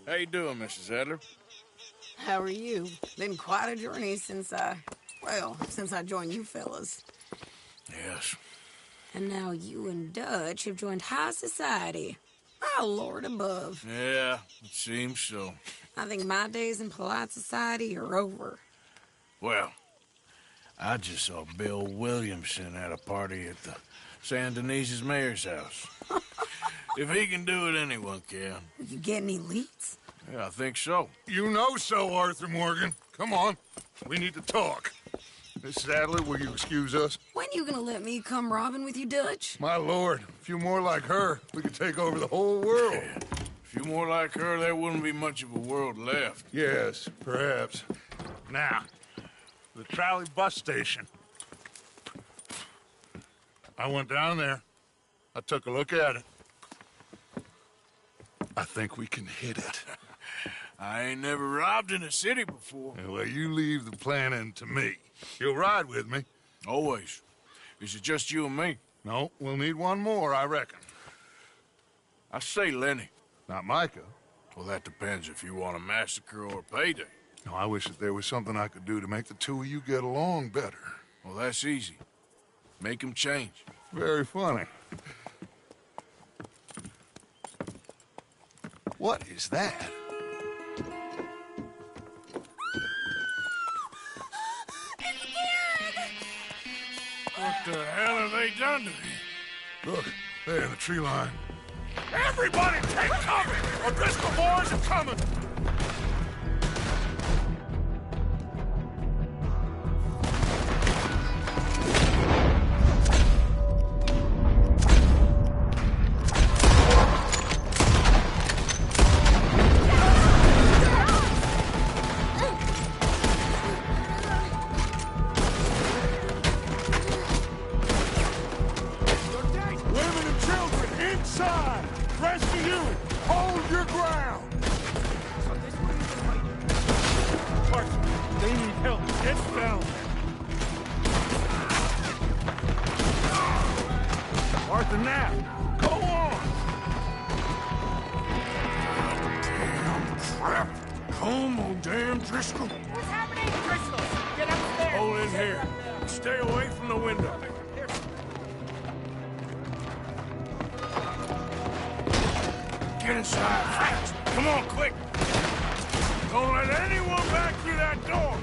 How you doing, Mrs. Adler? How are you? Been quite a journey since I joined you fellas. Yes. And now you and Dutch have joined high society. Oh, Lord above. Yeah, it seems so. I think my days in polite society are over. Well, I just saw Bill Williamson at a party at the San Denise's mayor's house. If he can do it, anyone can. You get any leads? Yeah, I think so. You know so, Arthur Morgan. Come on. We need to talk. Mrs. Adler, will you excuse us? When you gonna let me come robbing with you, Dutch? My lord, a few more like her, we could take over the whole world. Yeah. A few more like her, there wouldn't be much of a world left. Yes, perhaps. Now, the trolley bus station. I went down there. I took a look at it. I think we can hit it. I ain't never robbed in a city before. Well, you leave the planning to me. You'll ride with me. Always. Is it just you and me? No, we'll need one more, I reckon. I say Lenny. Not Micah. Well, that depends if you want a massacre or a payday. No, I wish that there was something I could do to make the two of you get along better. Well, that's easy. Make him change. Very funny. What is that? What the hell have they done to me? Look, there, the tree line. Everybody take cover! O'Driscoll boys are coming! Get inside, fast! Come on, quick! Don't let anyone back through that door!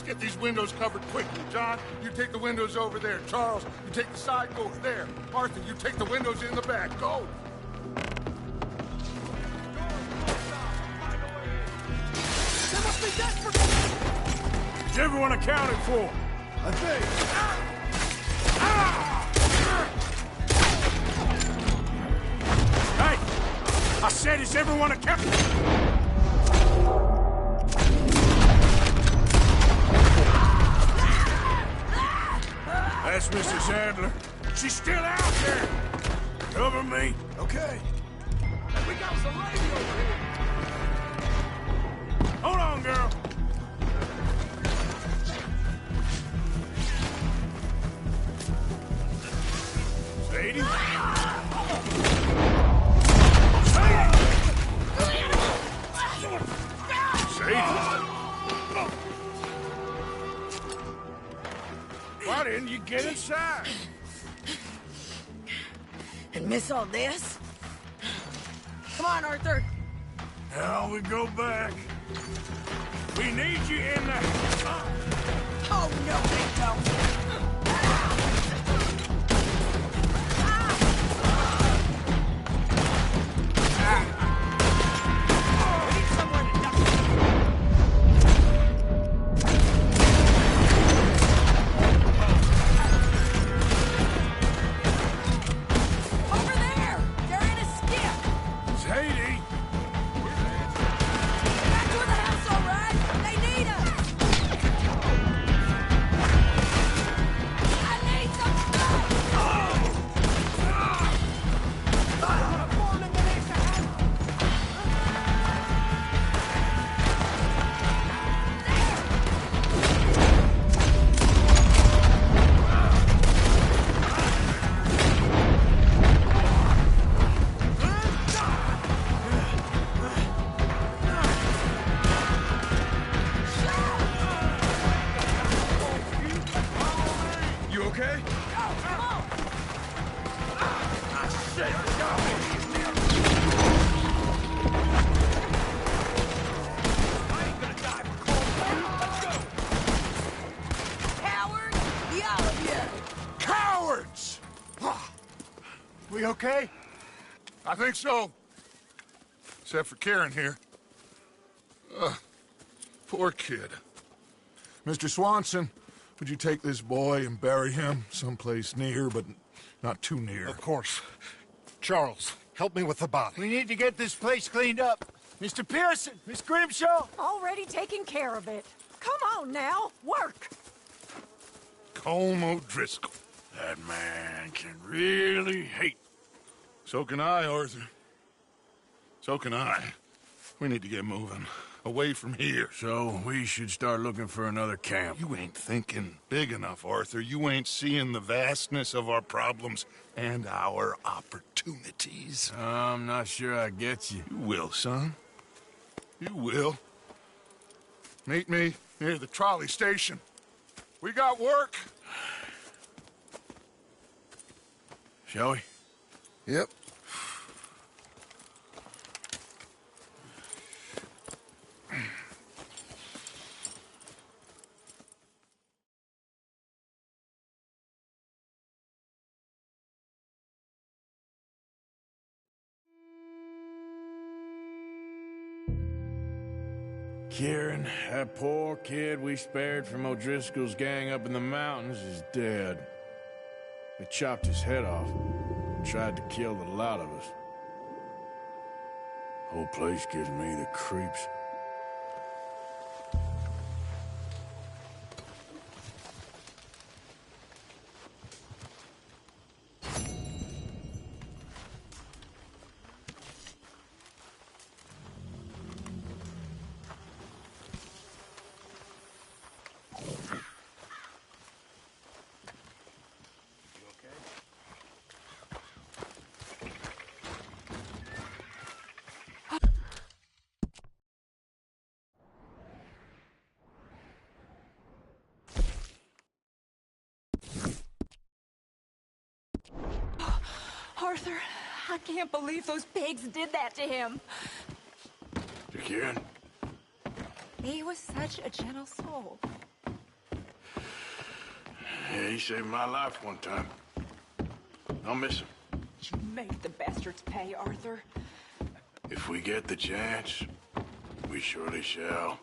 Get these windows covered quickly. John, you take the windows over there. Charles, you take the side doors there. Arthur, you take the windows in the back. Go! They must be desperate! Is everyone accounted for? I think. Hey! I said guess everyone accounts. That's Mrs. Adler. She's still out there. Cover me. Okay. We got some lady over here. Hold on, girl. Sadie? Why didn't you get inside? And miss all this? Come on, Arthur. Now we go back. We need you in the... Oh, no, they don't. We okay? I think so. Except for Karen here. Poor kid. Mr. Swanson, would you take this boy and bury him someplace near, but not too near? Of course. Charles, help me with the body. We need to get this place cleaned up. Mr. Pearson, Miss Grimshaw. Already taking care of it. Come on now, work. Colm O'Driscoll. That man can really hate. So can I, Arthur. So can I. We need to get moving. Away from here. So we should start looking for another camp. You ain't thinking big enough, Arthur. You ain't seeing the vastness of our problems and our opportunities. I'm not sure I get you. You will, son. You will. Meet me near the trolley station. We got work. Shall we? Yep. Kieran, that poor kid we spared from O'Driscoll's gang up in the mountains is dead. They chopped his head off and tried to kill the lot of us. Whole place gives me the creeps. Arthur, I can't believe those pigs did that to him. To Kieran? He was such a gentle soul. Yeah, he saved my life one time. I'll miss him. You made the bastards pay, Arthur. If we get the chance, we surely shall.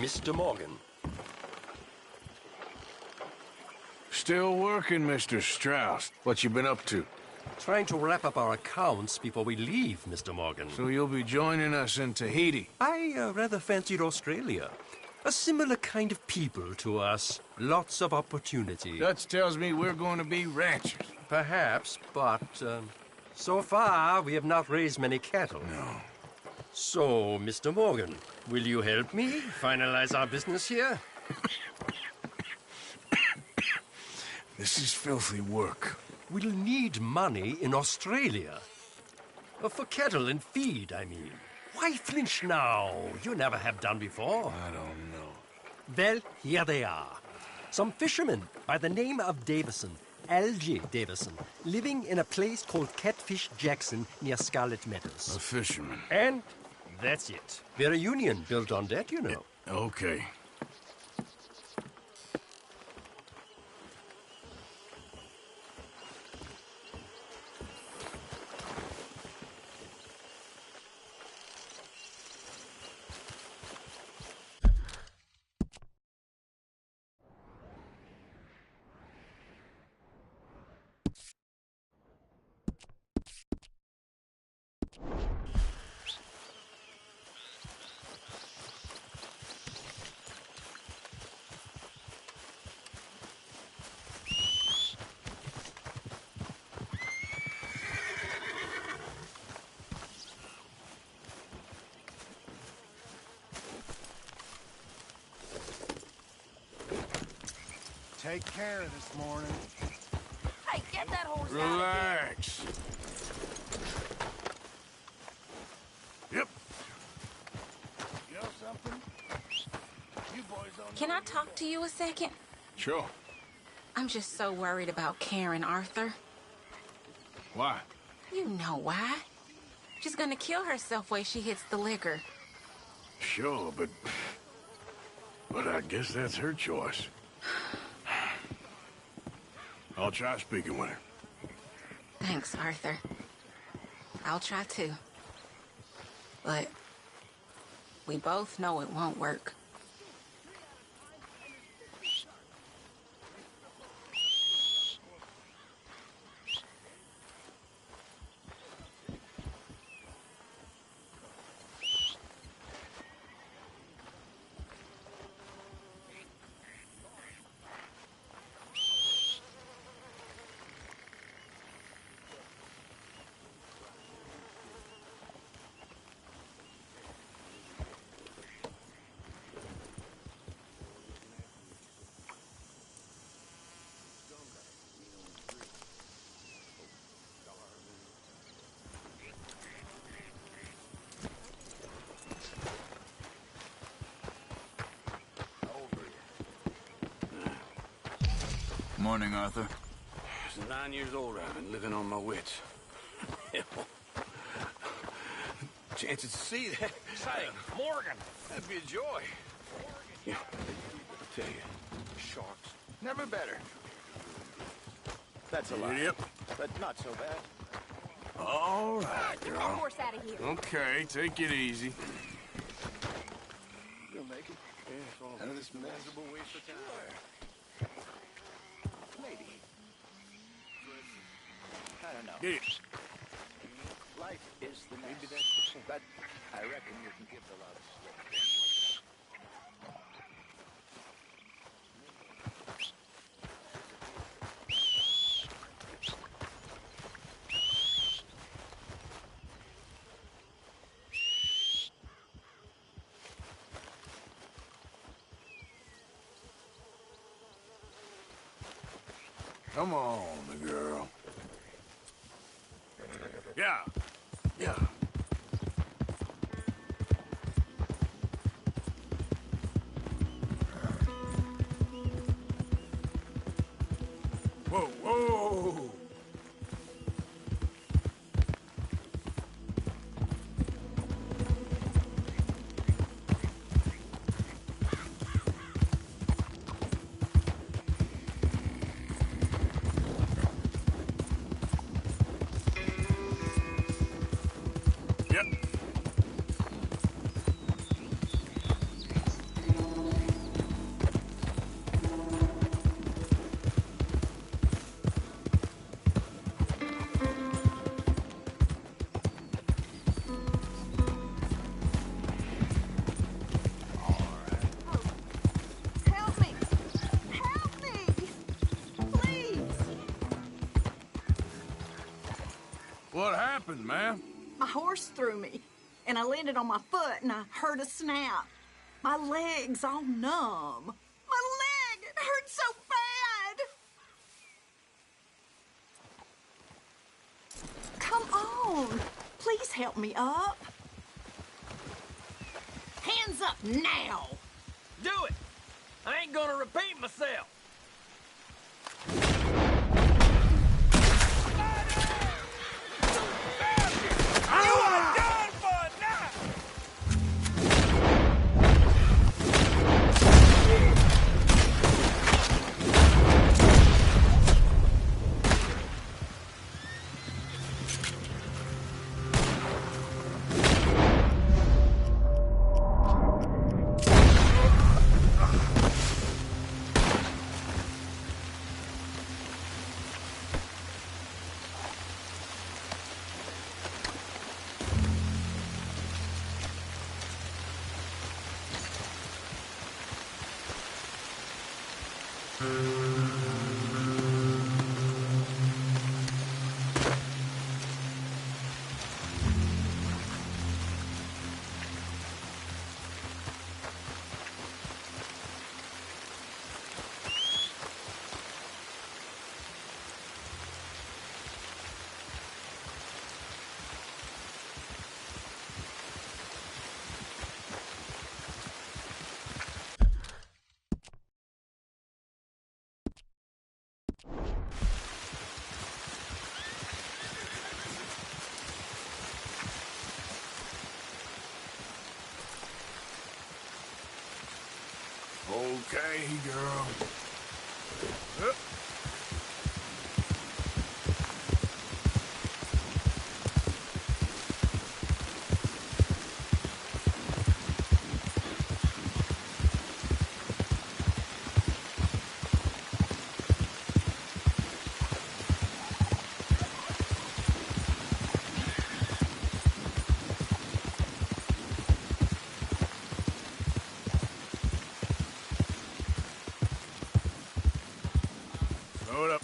Mr. Morgan. Still working, Mr. Strauss. What you been up to? Trying to wrap up our accounts before we leave, Mr. Morgan. So you'll be joining us in Tahiti? I rather fancied Australia. A similar kind of people to us. Lots of opportunity. Dutch tells me we're going to be ranchers. Perhaps, but so far we have not raised many cattle. No. So, Mr. Morgan, will you help me finalize our business here? This is filthy work. We'll need money in Australia. For cattle and feed, I mean. Why flinch now? You never have done before. I don't know. Well, here they are. Some fishermen by the name of Davison, L.J. Davison, living in a place called Catfish Jackson near Scarlet Meadows. A fisherman. And that's it. We're a union built on that, you know. Okay. Take care this morning. Hey, get that horse out. Relax. Yep. You know something? You boys don't Can I talk to you a second? Sure. I'm just so worried about Karen, Arthur. Why? You know why. She's gonna kill herself when she hits the liquor. Sure, but I guess that's her choice. I'll try speaking with her. Thanks, Arthur. I'll try too. But we both know it won't work. Morning, Arthur. Since 9 years old, I've been living on my wits. Chances to see that. Say, Morgan. That'd be a joy. Yeah, I'll tell you. Sharks. Never better. That's a lie. Yep. But not so bad. All right, Get that girl. horse out of here. Okay, take it easy. You'll make it. Out of this miserable waste of time. Maybe. I don't know. Get it. Life is the nest. Maybe that's the point. But I reckon you can give the love slip. Come on, girl. Yeah. Yeah. Whoa, whoa! Yep. What happened, ma'am? My horse threw me, and I landed on my foot, and I heard a snap. My leg's all numb. My leg! It hurts so bad! Come on! Please help me up. Hands up now! Do it! I ain't gonna repeat myself! You are done for now! Okay, girl. Throw it up.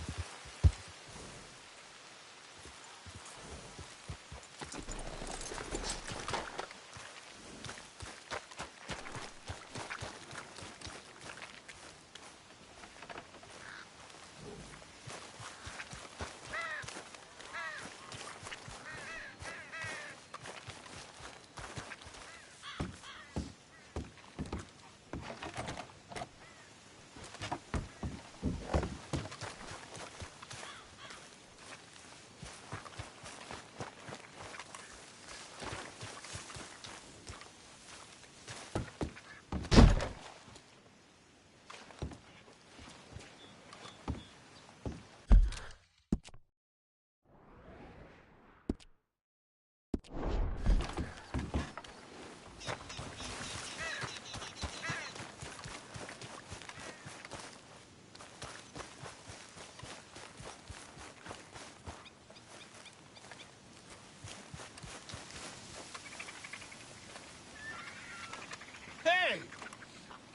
Hey!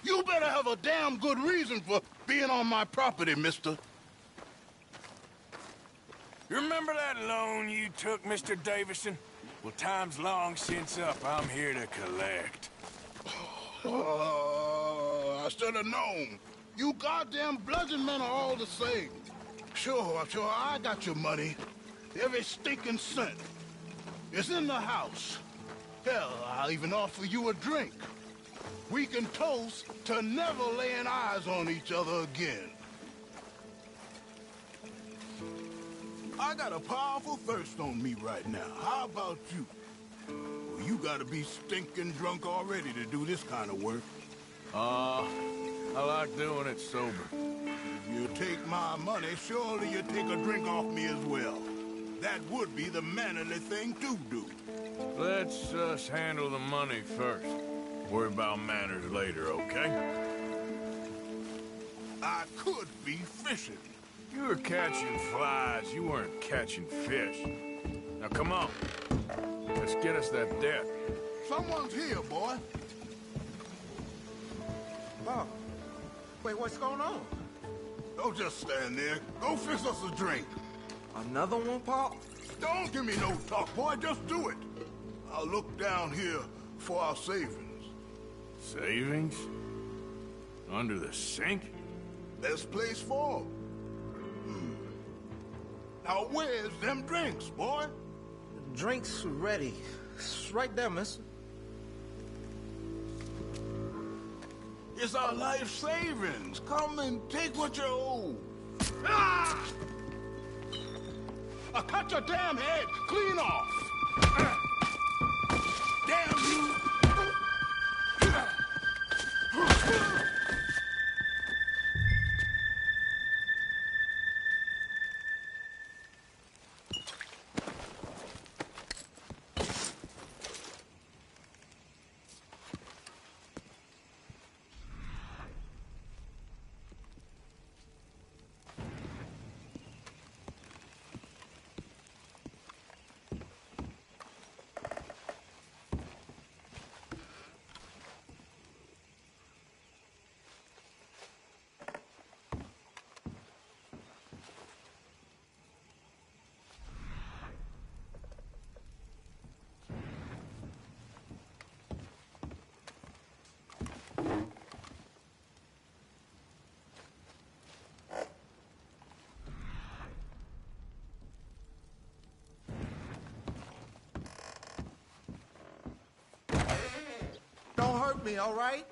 You better have a damn good reason for being on my property, mister. You remember that loan you took, Mr. Davison? Well, time's long since up. I'm here to collect. I should have known. You goddamn bludgeon men are all the same. Sure, I got your money. Every stinking cent. It's in the house. Hell, I'll even offer you a drink. We can toast to never laying eyes on each other again. I got a powerful thirst on me right now. How about you? Well, you gotta be stinking drunk already to do this kind of work. I like doing it sober. If you take my money, surely you take a drink off me as well. That would be the mannerly thing to do. Let's us handle the money first. Worry about manners later, okay? I could be fishing. You were catching flies. You weren't catching fish. Now, come on. Let's get us that debt. Someone's here, boy. Bob, wait, what's going on? Don't just stand there. Go fix us a drink. Another one, Pop? Don't give me no talk, boy. Just do it. I'll look down here for our savings. Savings? Under the sink? Best place for 'em. Now where's them drinks, boy? Drinks ready. It's right there, mister. It's our life savings. Come and take what you owe. Ah! I'll cut your damn head clean off. Damn you. Don't hurt me, all right?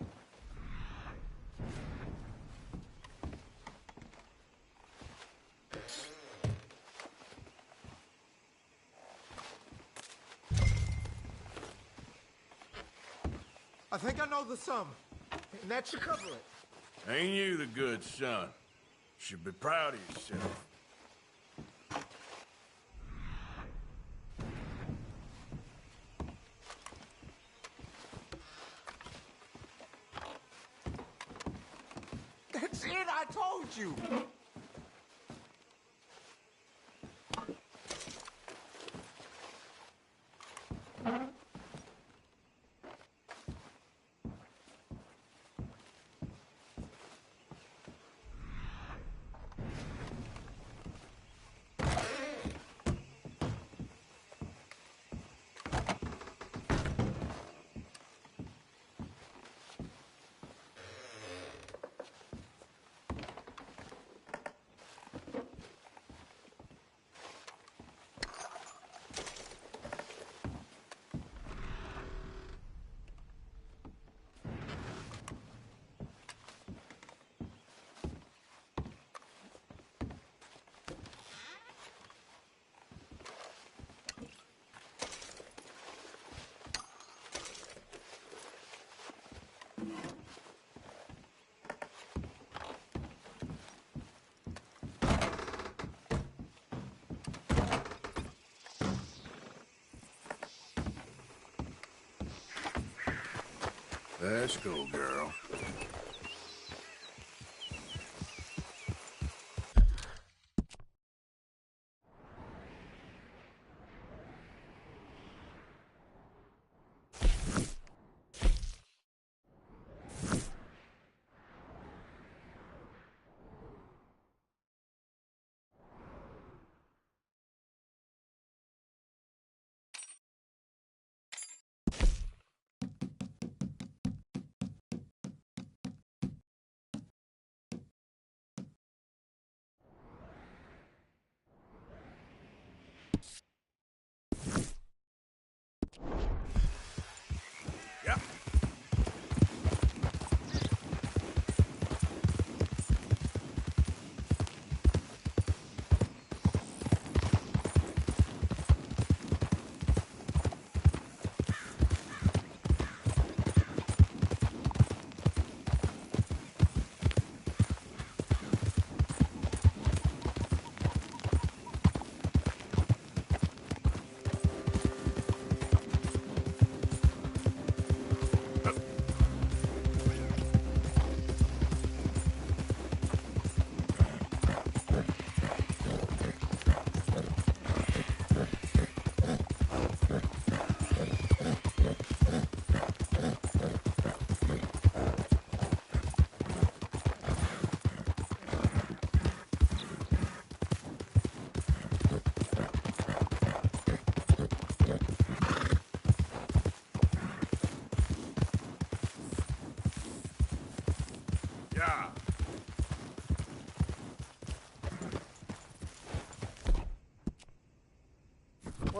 I think I know the sum, and that should cover it. Ain't you the good son? Should be proud of yourself. That's it, I told you. Let's go, girl.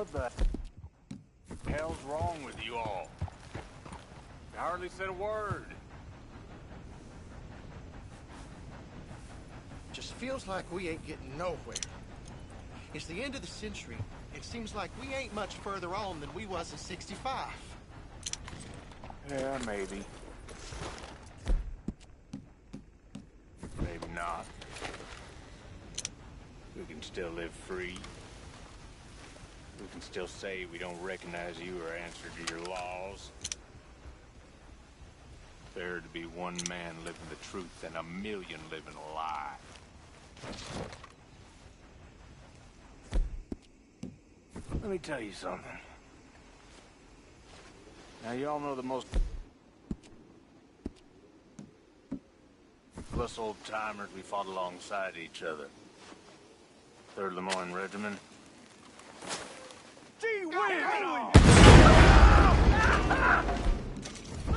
What the hell's wrong with you all? You hardly said a word. Just feels like we ain't getting nowhere. It's the end of the century. It seems like we ain't much further on than we was in '65. Yeah, maybe. Maybe not. We can still live free. We can still say we don't recognize you or answer to your laws. Better to be one man living the truth than a million living a lie. Let me tell you something. Now, you all know the most... us old-timers, we fought alongside each other. 3rd Lemoyne Regiment. Gee whiz!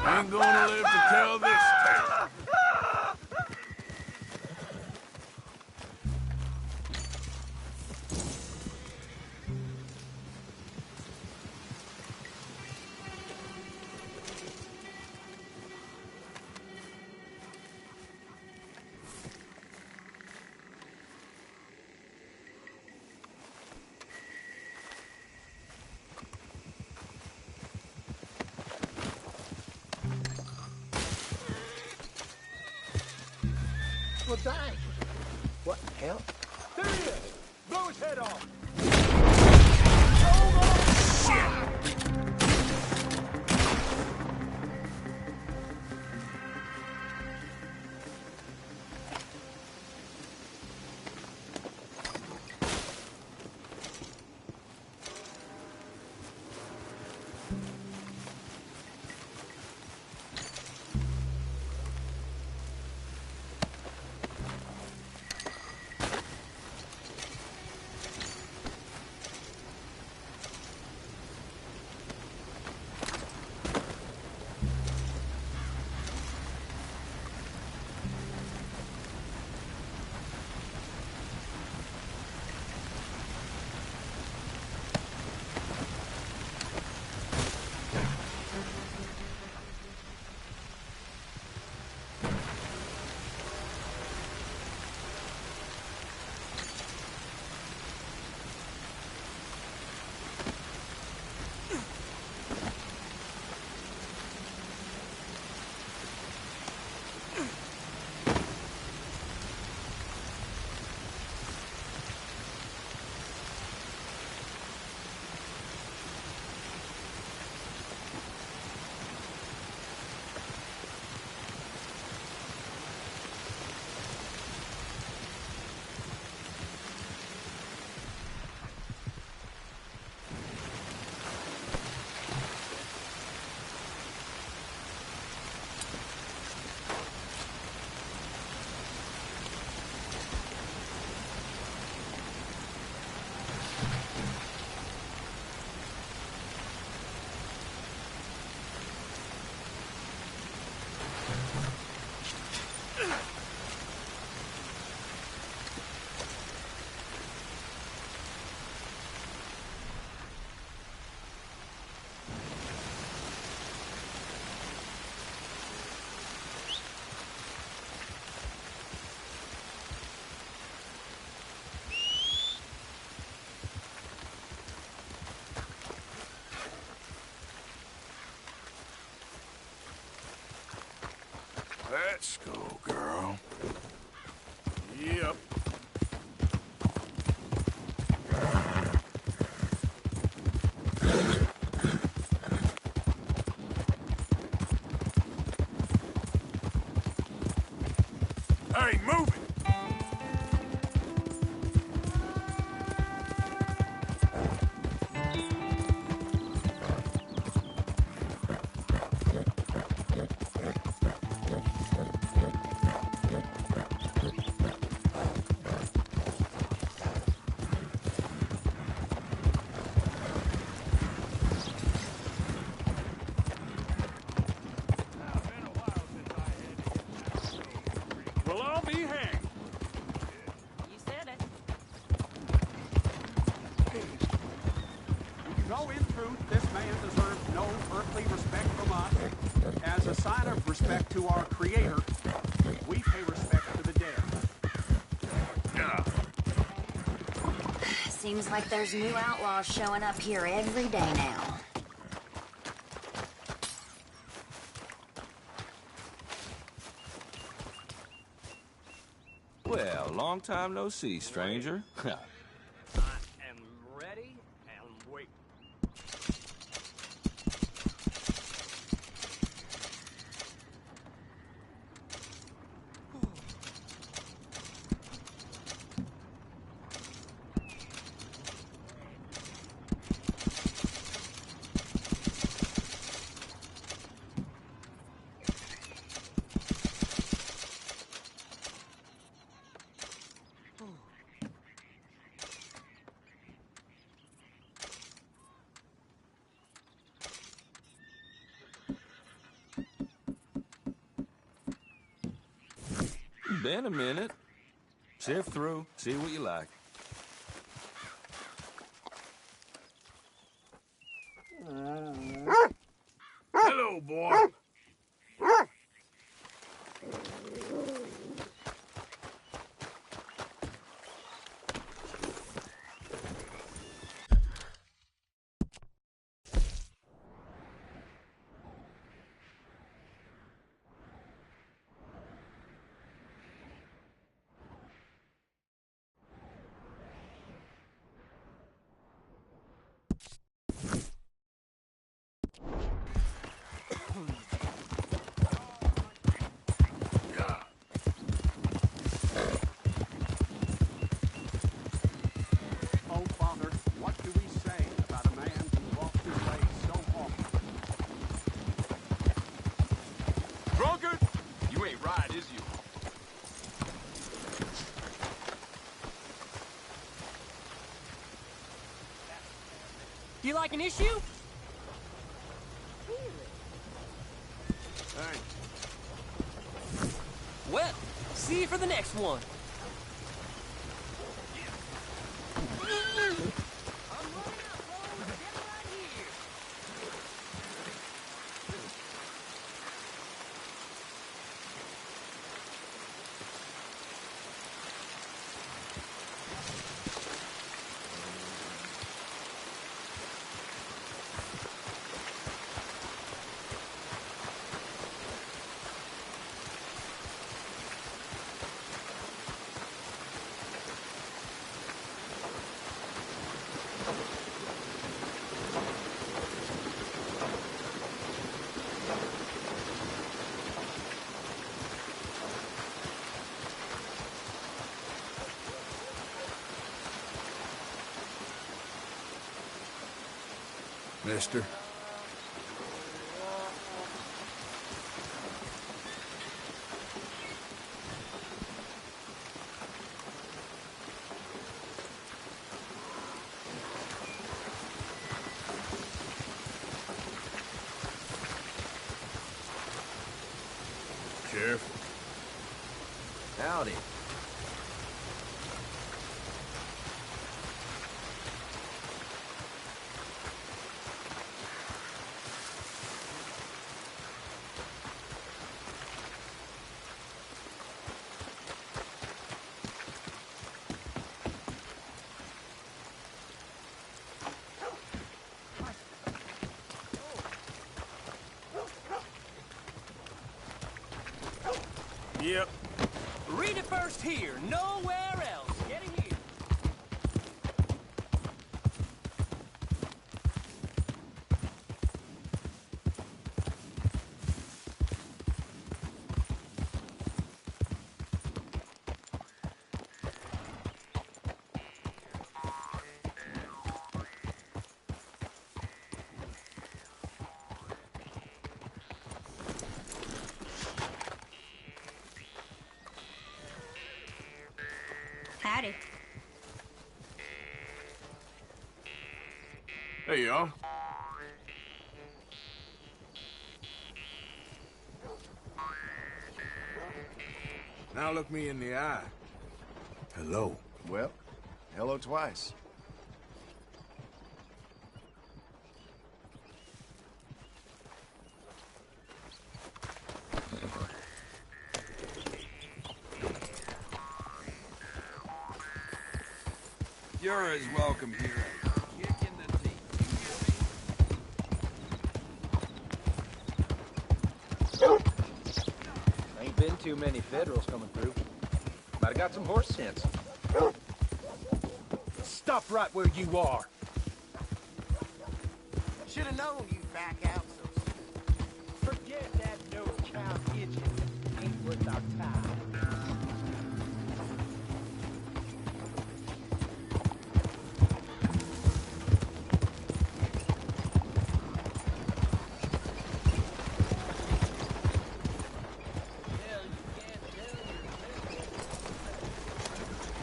Ain't gonna live to tell this tale. Well, dang. What the hell? There he is! Blow his head off! Let's go, girl. Yep. Hey, move it! Well, I'll be hanged. him. This man deserves no earthly respect from us. As a sign of respect to our Creator, we pay respect to the dead. Seems like there's new outlaws showing up here every day now. Well, long time no see, stranger. I am ready and wait. Been a minute. Sift through, see what you like. Hello, boy. Oh, Father, what do we say about a man who walked his way so often? Drunkard? You ain't right, is you? Do you like an issue? Thanks. Well, see you for the next one. Mister. Sheriff. Howdy. Yep. Read it first here, nowhere else. Get in here. Howdy. Hey, y'all. Now look me in the eye. Hello. Well, hello twice. You're as welcome here as a kick in the teeth. Ain't been too many Federals coming through. Might have got some horse sense. Stop right where you are. Should have known you'd back out so soon. Forget that no-count idiot. Ain't worth our time.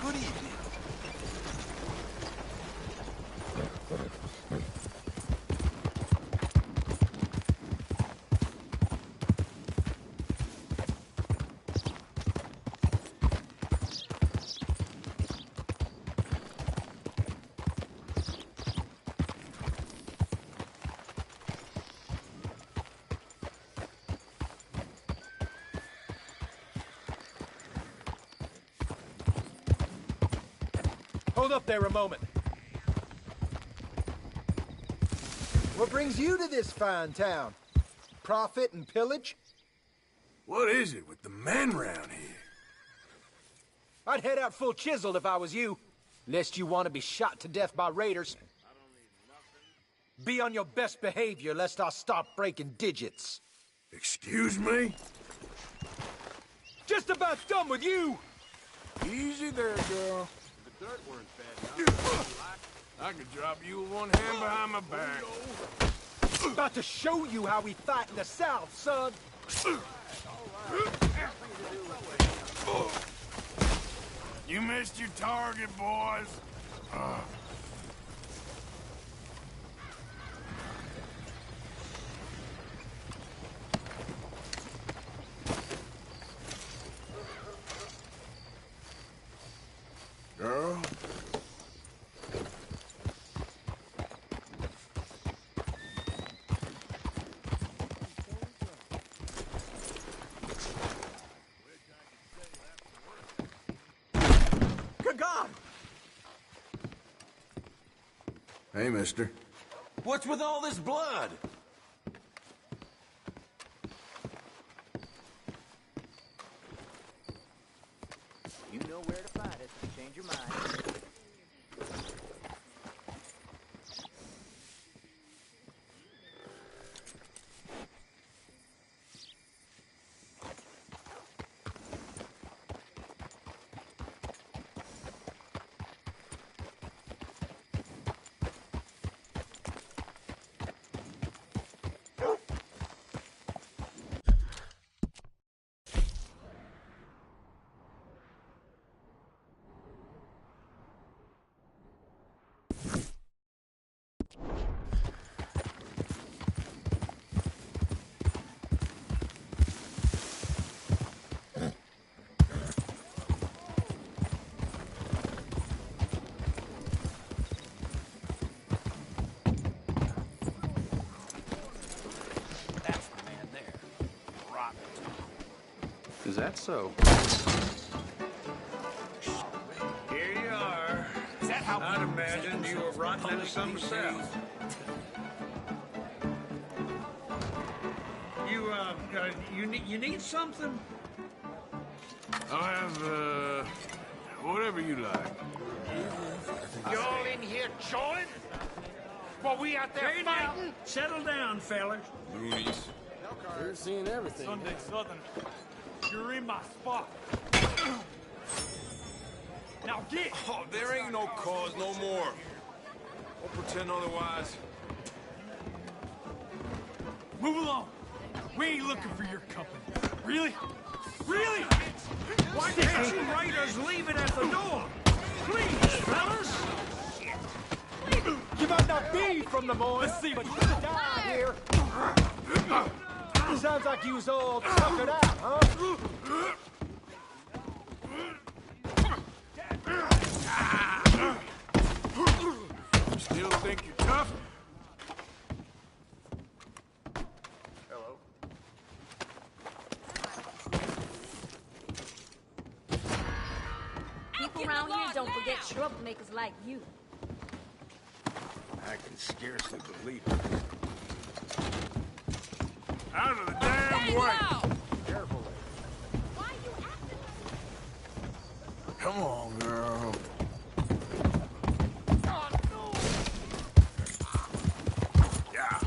Good evening. Hold up there a moment. What brings you to this fine town? Profit and pillage? What is it with the men round here? I'd head out full chiseled if I was you. Lest you want to be shot to death by raiders. Be on your best behavior, lest I start breaking digits. Excuse me? Just about done with you! Easy there, girl. The dirt weren't bad enough. I could drop you with one hand behind my back. About to show you how we fight in the South, son. You missed your target, boys. Girl? Good God! Hey, mister. What's with all this blood? You know where to find us. Change your mind. Is that so? Here you are. Is that how I'd imagined you were rotten into some south. You need something? I'll have, whatever you like. You all in here chawing? While we out there Hey, now, fighting? settle down, fellas. Loonies. You're seeing everything. Sunday Southern, you're in my spot. Now get! Oh, there ain't no cause no more. Don't pretend otherwise. Move along. We ain't looking for your company. Really? Really? Why can't you raiders leave it at the door? Please, fellas. You might not be from the Moors, Let's see but what you died here. Sounds like you was all tuckered out, huh? Still think you're tough? Hello. People around here don't forget troublemakers like you. I can scarcely believe it. Out of the damn way! Careful. Come on, girl. Yeah.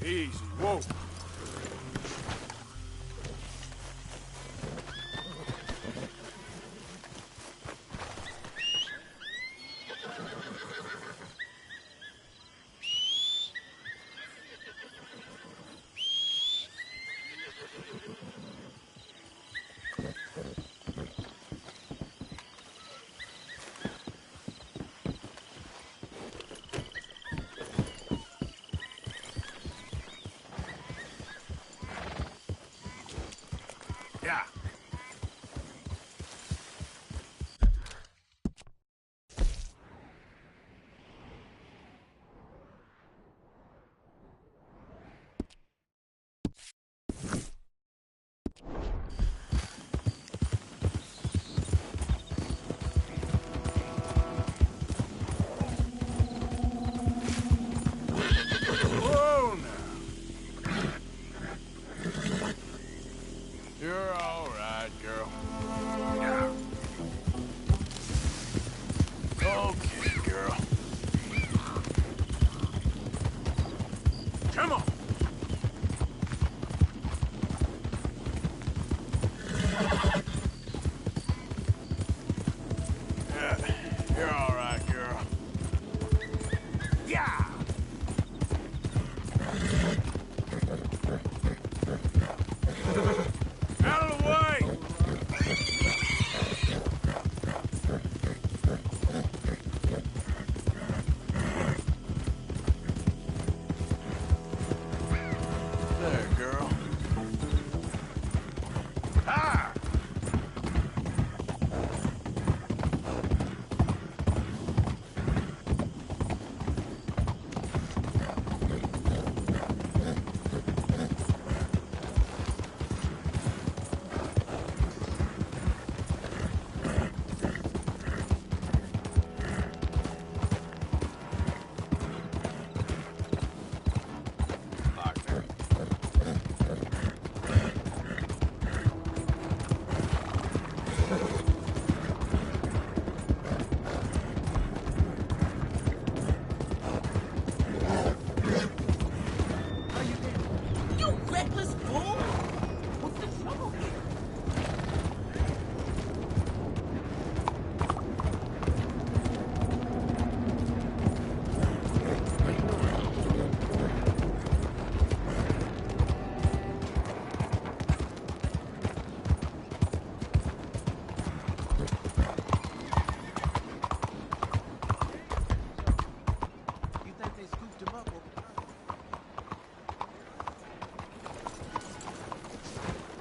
Easy, whoa. Yeah. Whoa, now. You're all right, girl. Yeah. Okay, girl. Come on. Yeah, you're all right, girl. Yeah. Out of the way! There, girl. Ah!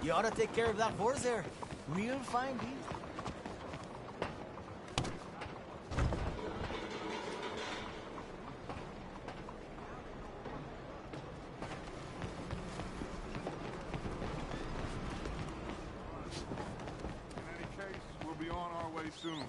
You ought to take care of that horse there. Real fine deal. We'll be on our way soon.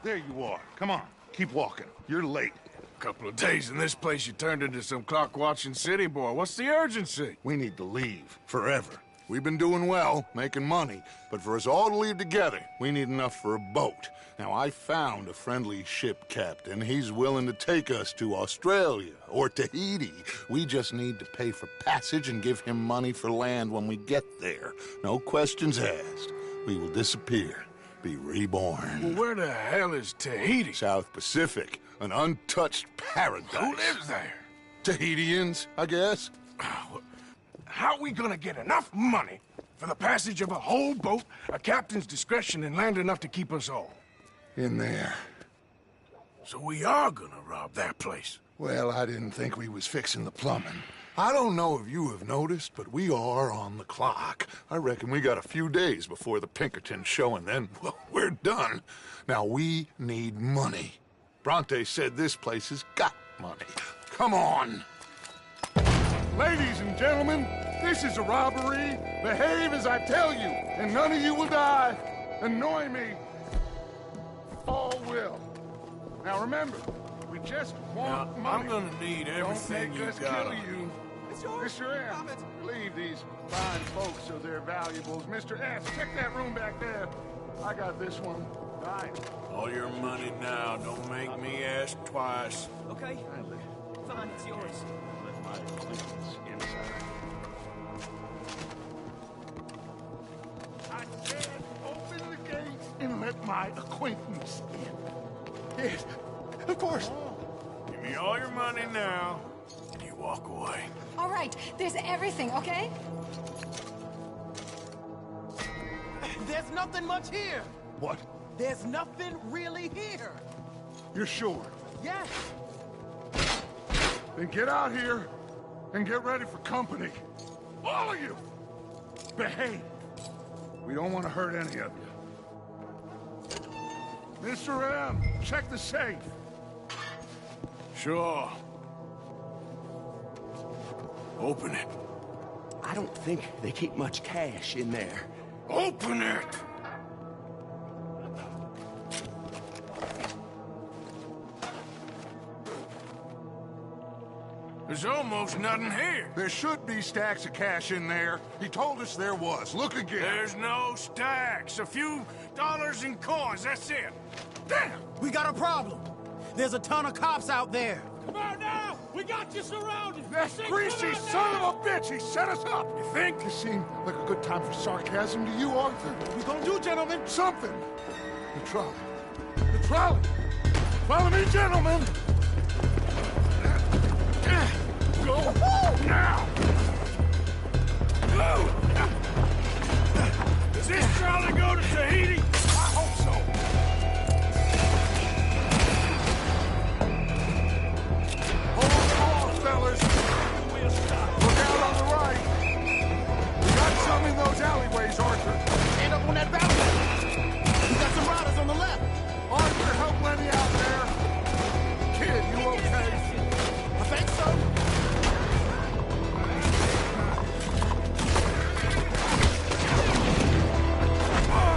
There you are. Come on, keep walking. You're late. Couple of days in this place, you turned into some clock-watching city boy. What's the urgency? We need to leave. Forever. We've been doing well, making money, but for us all to leave together, we need enough for a boat. Now, I found a friendly ship captain. He's willing to take us to Australia or Tahiti. We just need to pay for passage and give him money for land when we get there. No questions asked. We will disappear, be reborn. Well, where the hell is Tahiti? South Pacific, an untouched paradise. Who lives there? Tahitians, I guess. How are we gonna get enough money for the passage of a whole boat, a captain's discretion, and land enough to keep us all? In there. So we are gonna rob that place? Well, I didn't think we was fixing the plumbing. I don't know if you have noticed, but we are on the clock. I reckon we got a few days before the Pinkertons show, and then, well, we're done. Now, we need money. Bronte said this place has got money. Come on. Ladies and gentlemen, this is a robbery. Behave as I tell you, and none of you will die. Annoy me. All will. Now remember, we just want money. I'm gonna need everything Don't you make us got. kill you. It's yours. Mr. M, leave these fine folks of their valuables. Mr. S, check that room back there. I got this one. Right. All your money now. Don't make me ask twice. Okay. Fine, it's yours. Let my acquaintance inside. I said open the gates and let my acquaintance in. Yes, of course. Give me all your money now, and you walk away. All right, there's everything, okay? There's nothing much here. What? There's nothing really here. You're sure? Yes. Then get out here and get ready for company. All of you! Behave. We don't want to hurt any of you. Mr. M, check the safe. Sure. Open it. I don't think they keep much cash in there. Open it! There's almost nothing here. There should be stacks of cash in there. He told us there was. Look again. There's no stacks. A few dollars in coins, that's it. Damn! We got a problem. There's a ton of cops out there. Come on now! We got you surrounded! That greasy son of a bitch! He set us up! You think? It seemed like a good time for sarcasm to you, Arthur. What we gonna do, gentlemen? Something! The trolley. The trolley! Follow me, gentlemen! Go now! Go! Does this trolley go to Tahiti? I hope so. Hold on, fellas. Look out on the right. We got some in those alleyways, Arthur. Stand up on that balcony. We got some riders on the left. Arthur, help Lenny out there. Kid, you okay? I think so.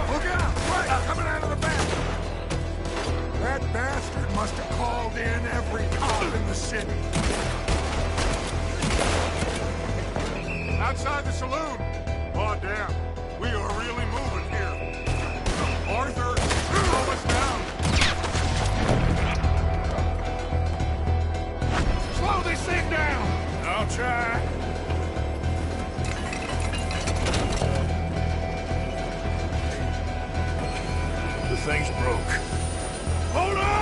Look out! Right, coming out of the back. That bastard must have called in every cop in the city. Outside the saloon. Oh, damn. We are really moving here. Arthur, slow us down. Slow this thing down. I'll try. The thing's broke. Hold on!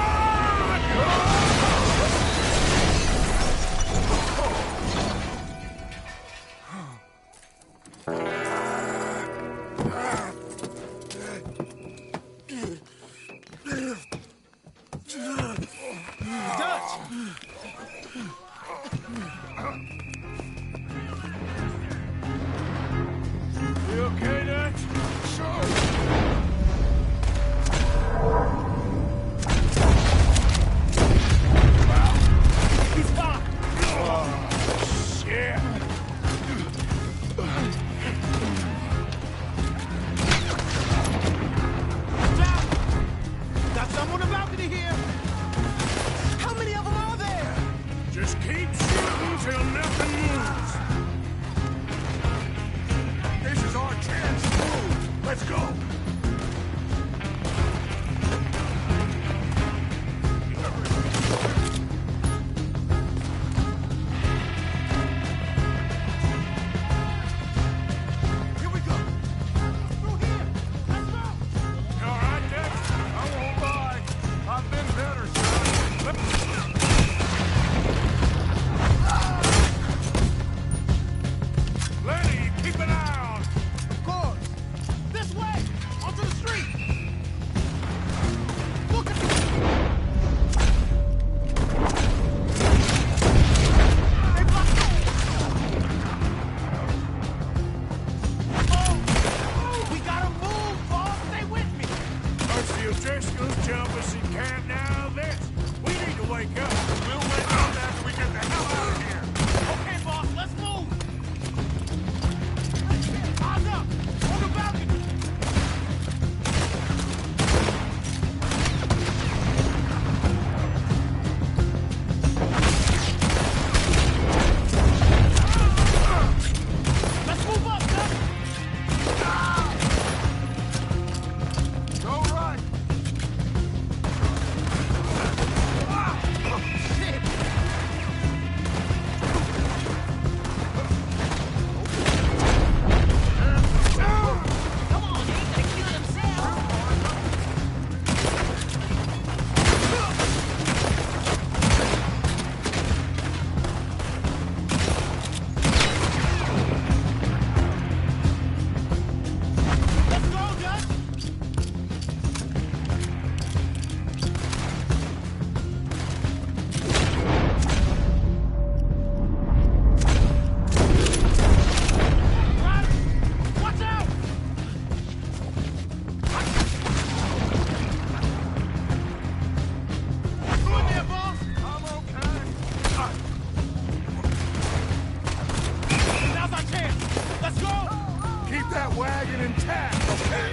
that wagon intact, okay?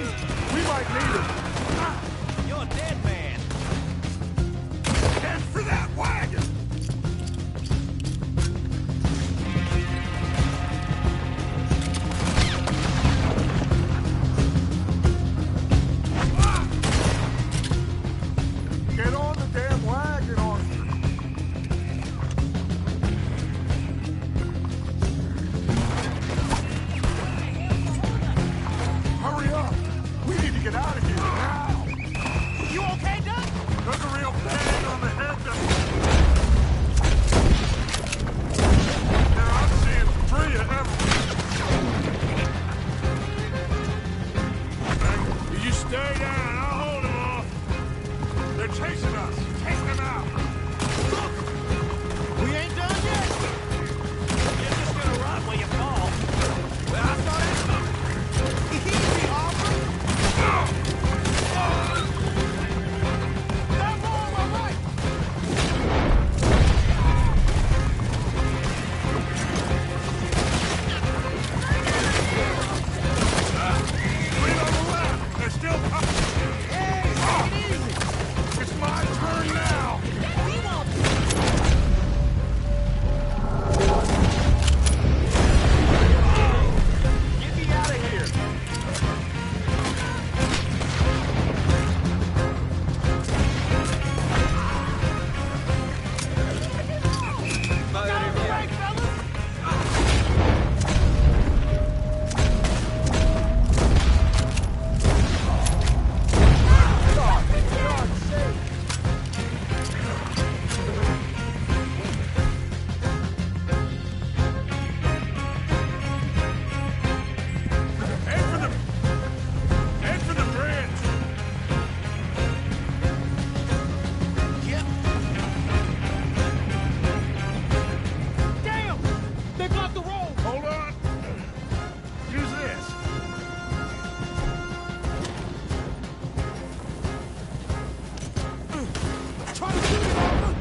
We might need it. You're a dead man. And for that wagon! Get on the damn wagon, Arthur. Hurry up! We need to get out of here now! You okay, Doc? There's a real bang on the head that... Now I'm seeing 3 of them. You stay down. I'll hold him off. They're chasing us. Take them out. We ain't done yet. You're just gonna run where you fall. Well, I thought it was... Easy, Arthur. That wall, all right. Three on the left. They're still coming. Hey, take it easy. It's my turn now. We won't. Get me out of here. Got the right, fellas. Head for the bridge. Yep. Damn! They blocked the road! Hold on. Use this. Try to shoot it, Arthur!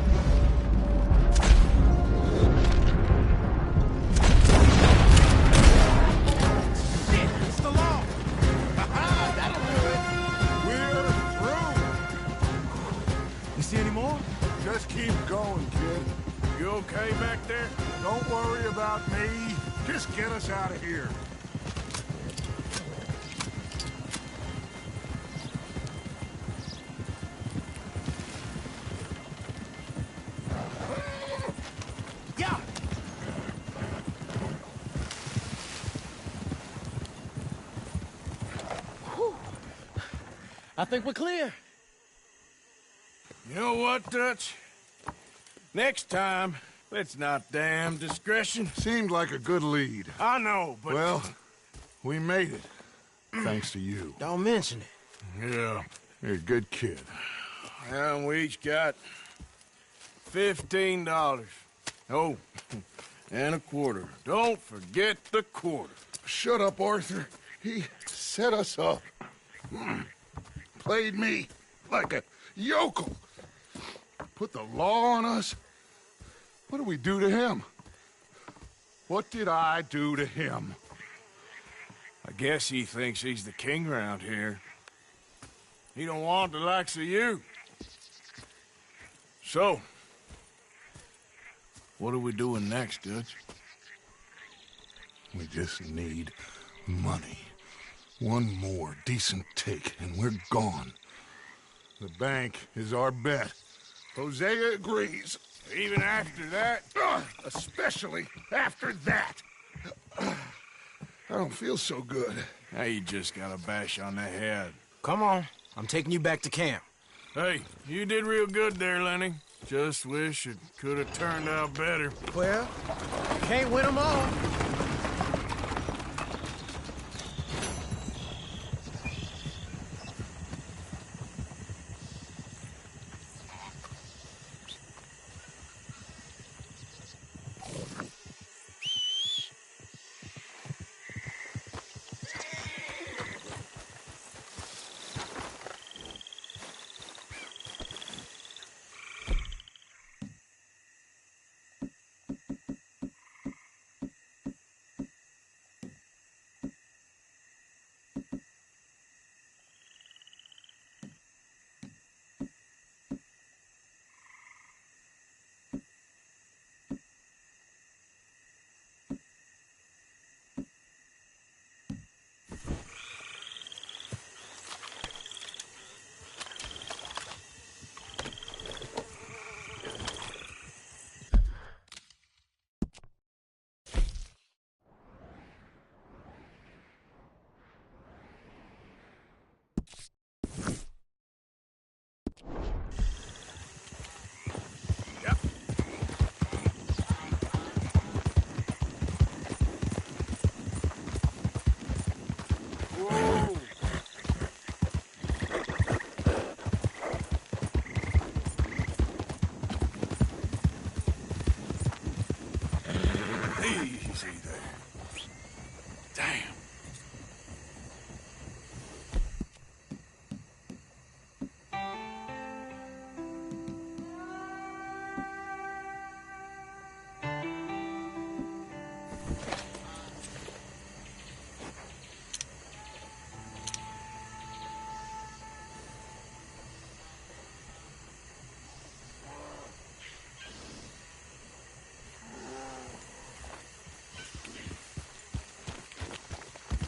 Shit, it's the law! Haha, that'll do it! We're through. You see any more? Just keep going, kid. You okay back there? Don't worry about me. Just get us out of here. Yeah! Whew. I think we're clear. You know what, Dutch? Next time, let's not damn discretion. Seemed like a good lead. I know, but... Well, we made it. Thanks to you. Don't mention it. Yeah. You're a good kid. And we each got $15. Oh, and a quarter. Don't forget the quarter. Shut up, Arthur. He set us up. Played me like a yokel. Put the law on us. What did we do to him? What did I do to him? I guess he thinks he's the king around here. He don't want the likes of you. So, what are we doing next, Dutch? We just need money. One more decent take, and we're gone. The bank is our bet. Hosea agrees. Even after that? Especially after that. I don't feel so good. Now you just got a bash on the head. Come on. I'm taking you back to camp. Hey, you did real good there, Lenny. Just wish it could have turned out better. Well, can't win them all.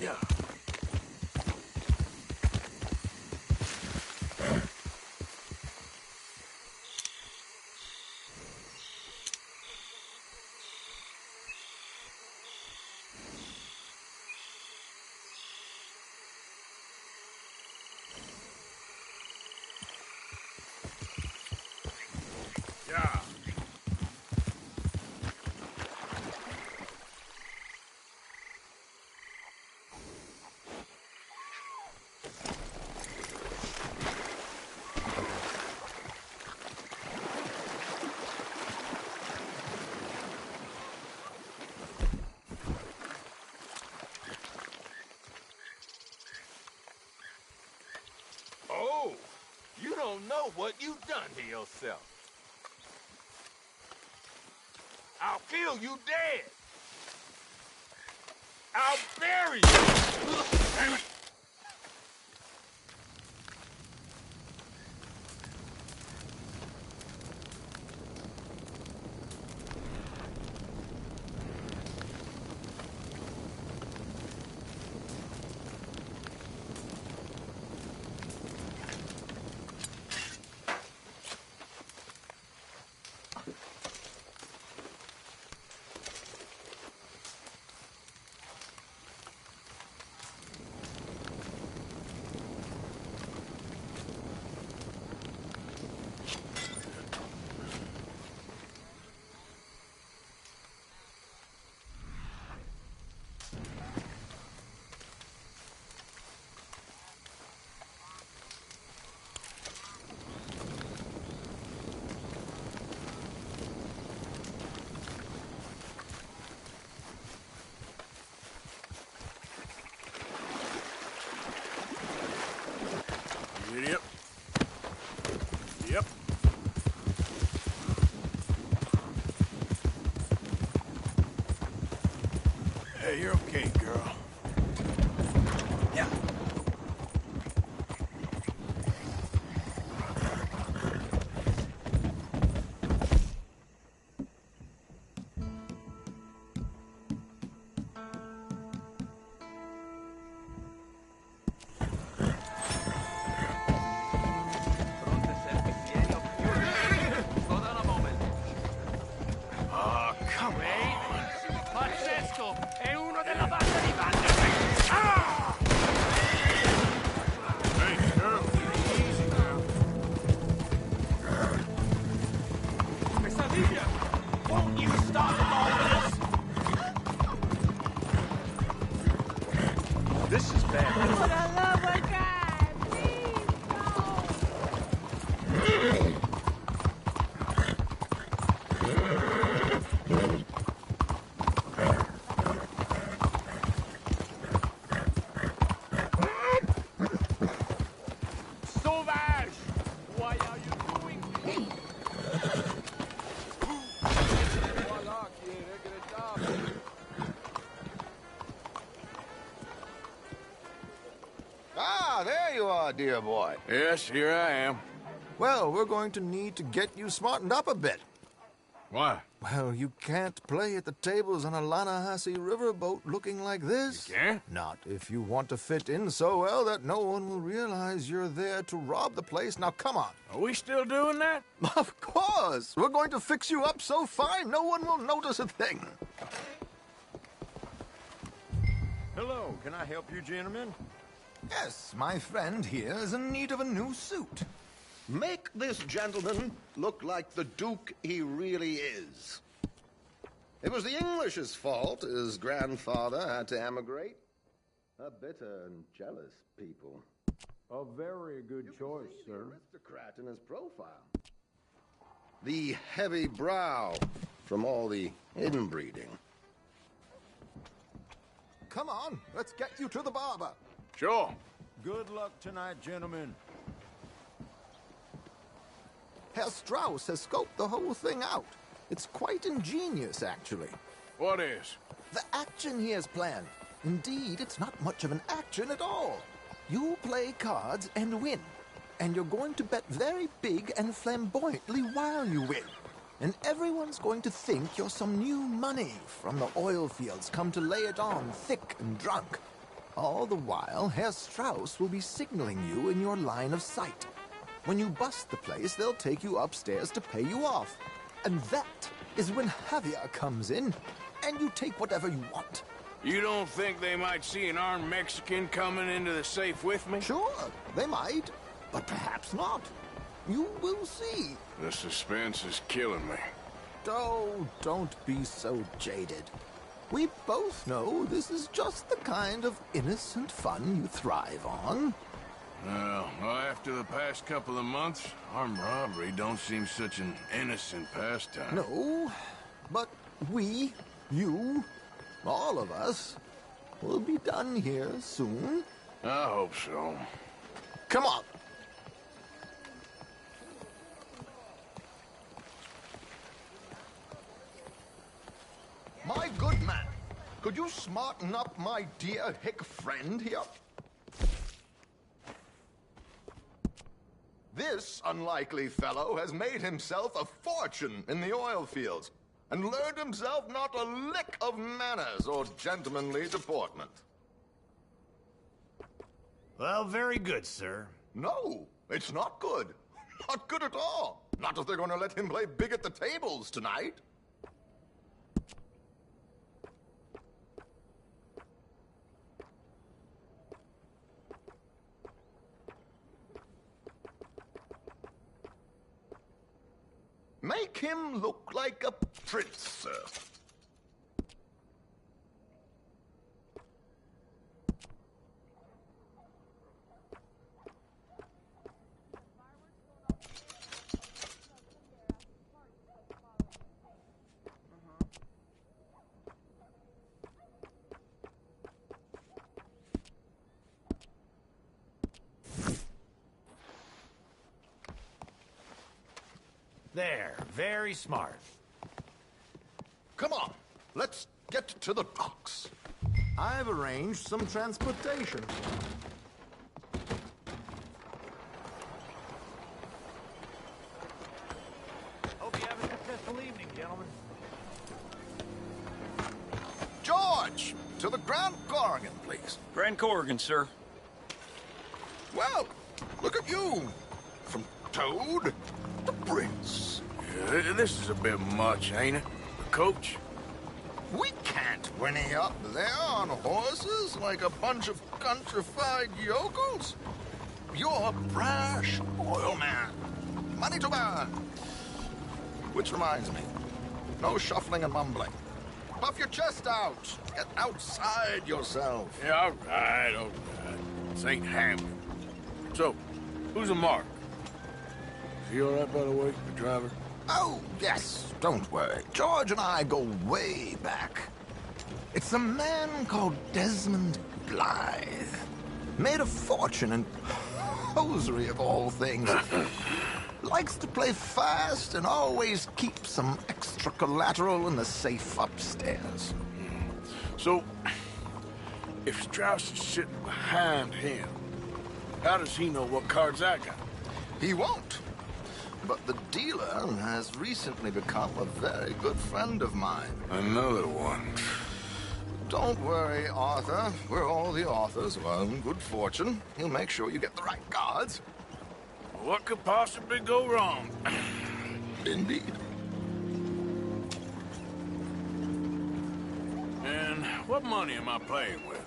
Yeah. Yeah. Oh, you don't know what you've done to yourself. I'll kill you dead. I'll bury you. Damn it. Yep. Yep. Hey, you're okay, girl. Yeah. Oh, come on. Pazzesco! È uno della banda di Vanderbilt! Ah! Hey, girl. Easy now. Pesadilla! Won't you stop all this? This is bad. For the love of God, please, no! Sauvage! Why are you doing this? Ah, there you are, dear boy. Yes, here I am. Well, we're going to need to get you smartened up a bit. Why? Well, you can't play at the tables on a Lannahechee riverboat looking like this. You can't? Not if you want to fit in so well that no one will realize you're there to rob the place. Now, come on. Are we still doing that? Of course. We're going to fix you up so fine no one will notice a thing. Hello, can I help you, gentlemen? Yes, my friend here is in need of a new suit. Make this gentleman look like the Duke he really is. It was the English's fault his grandfather had to emigrate. A bitter and jealous people. A very good choice, sir. Aristocrat in his profile. The heavy brow from all the inbreeding. Come on, let's get you to the barber. Sure. Good luck tonight, gentlemen. Herr Strauss has scoped the whole thing out. It's quite ingenious, actually. What is? The action he has planned. Indeed, it's not much of an action at all. You play cards and win. And you're going to bet very big and flamboyantly while you win. And everyone's going to think you're some new money from the oil fields come to lay it on thick and drunk. All the while, Herr Strauss will be signaling you in your line of sight. When you bust the place, they'll take you upstairs to pay you off. And that is when Javier comes in, and you take whatever you want. You don't think they might see an armed Mexican coming into the safe with me? Sure, they might, but perhaps not. You will see. The suspense is killing me. Oh, don't be so jaded. We both know this is just the kind of innocent fun you thrive on. Well, after the past couple of months, armed robbery don't seem such an innocent pastime. No, but we, you, all of us, will be done here soon. I hope so. Come on. My good man, could you smarten up my dear hick friend here? This unlikely fellow has made himself a fortune in the oil fields and learned himself not a lick of manners or gentlemanly deportment. Well, very good, sir. No, it's not good. Not good at all. Not if they're going to let him play big at the tables tonight. Make him look like a prince, sir. There, very smart. Come on, let's get to the docks. I've arranged some transportation. Hope you have a successful evening, gentlemen. George, to the Grand Corrigan, please. Grand Corrigan, sir. Well, look at you. From Toad to Prince. Yeah, this is a bit much, ain't it? Coach? We can't whinny up there on horses like a bunch of countrified yokels. You're a brash oil man. Money to burn. Which reminds me, no shuffling and mumbling. Puff your chest out. Get outside yourself. Yeah, all right. This ain't Hamlet. So, who's a mark? Is he all right, by the way, the driver? Oh, yes. Don't worry. George and I go way back. It's a man called Desmond Blythe. Made a fortune in hosiery of all things. Likes to play fast and always keeps some extra collateral in the safe upstairs. So, if Strauss is sitting behind him, how does he know what cards I got? He won't. But the dealer has recently become a very good friend of mine. Another one. Don't worry, Arthur. We're all the authors of our own good fortune. He'll make sure you get the right cards. What could possibly go wrong? Indeed. And what money am I playing with?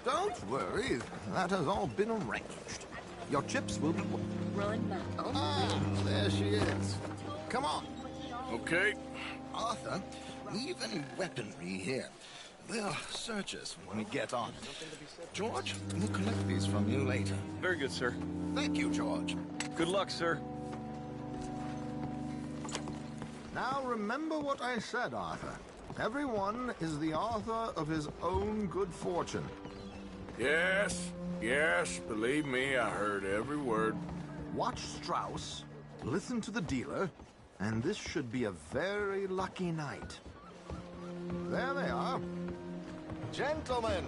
Don't worry. That has all been arranged. Your chips will be... Run back. Ah, there she is. Come on. Okay. Arthur, leave any weaponry here. They'll search us when we get on. George, we'll collect these from you later. Very good, sir. Thank you, George. Good luck, sir. Now remember what I said, Arthur. Everyone is the author of his own good fortune. Yes, believe me, I heard every word. Watch Strauss, listen to the dealer, and this should be a very lucky night. There they are. Gentlemen,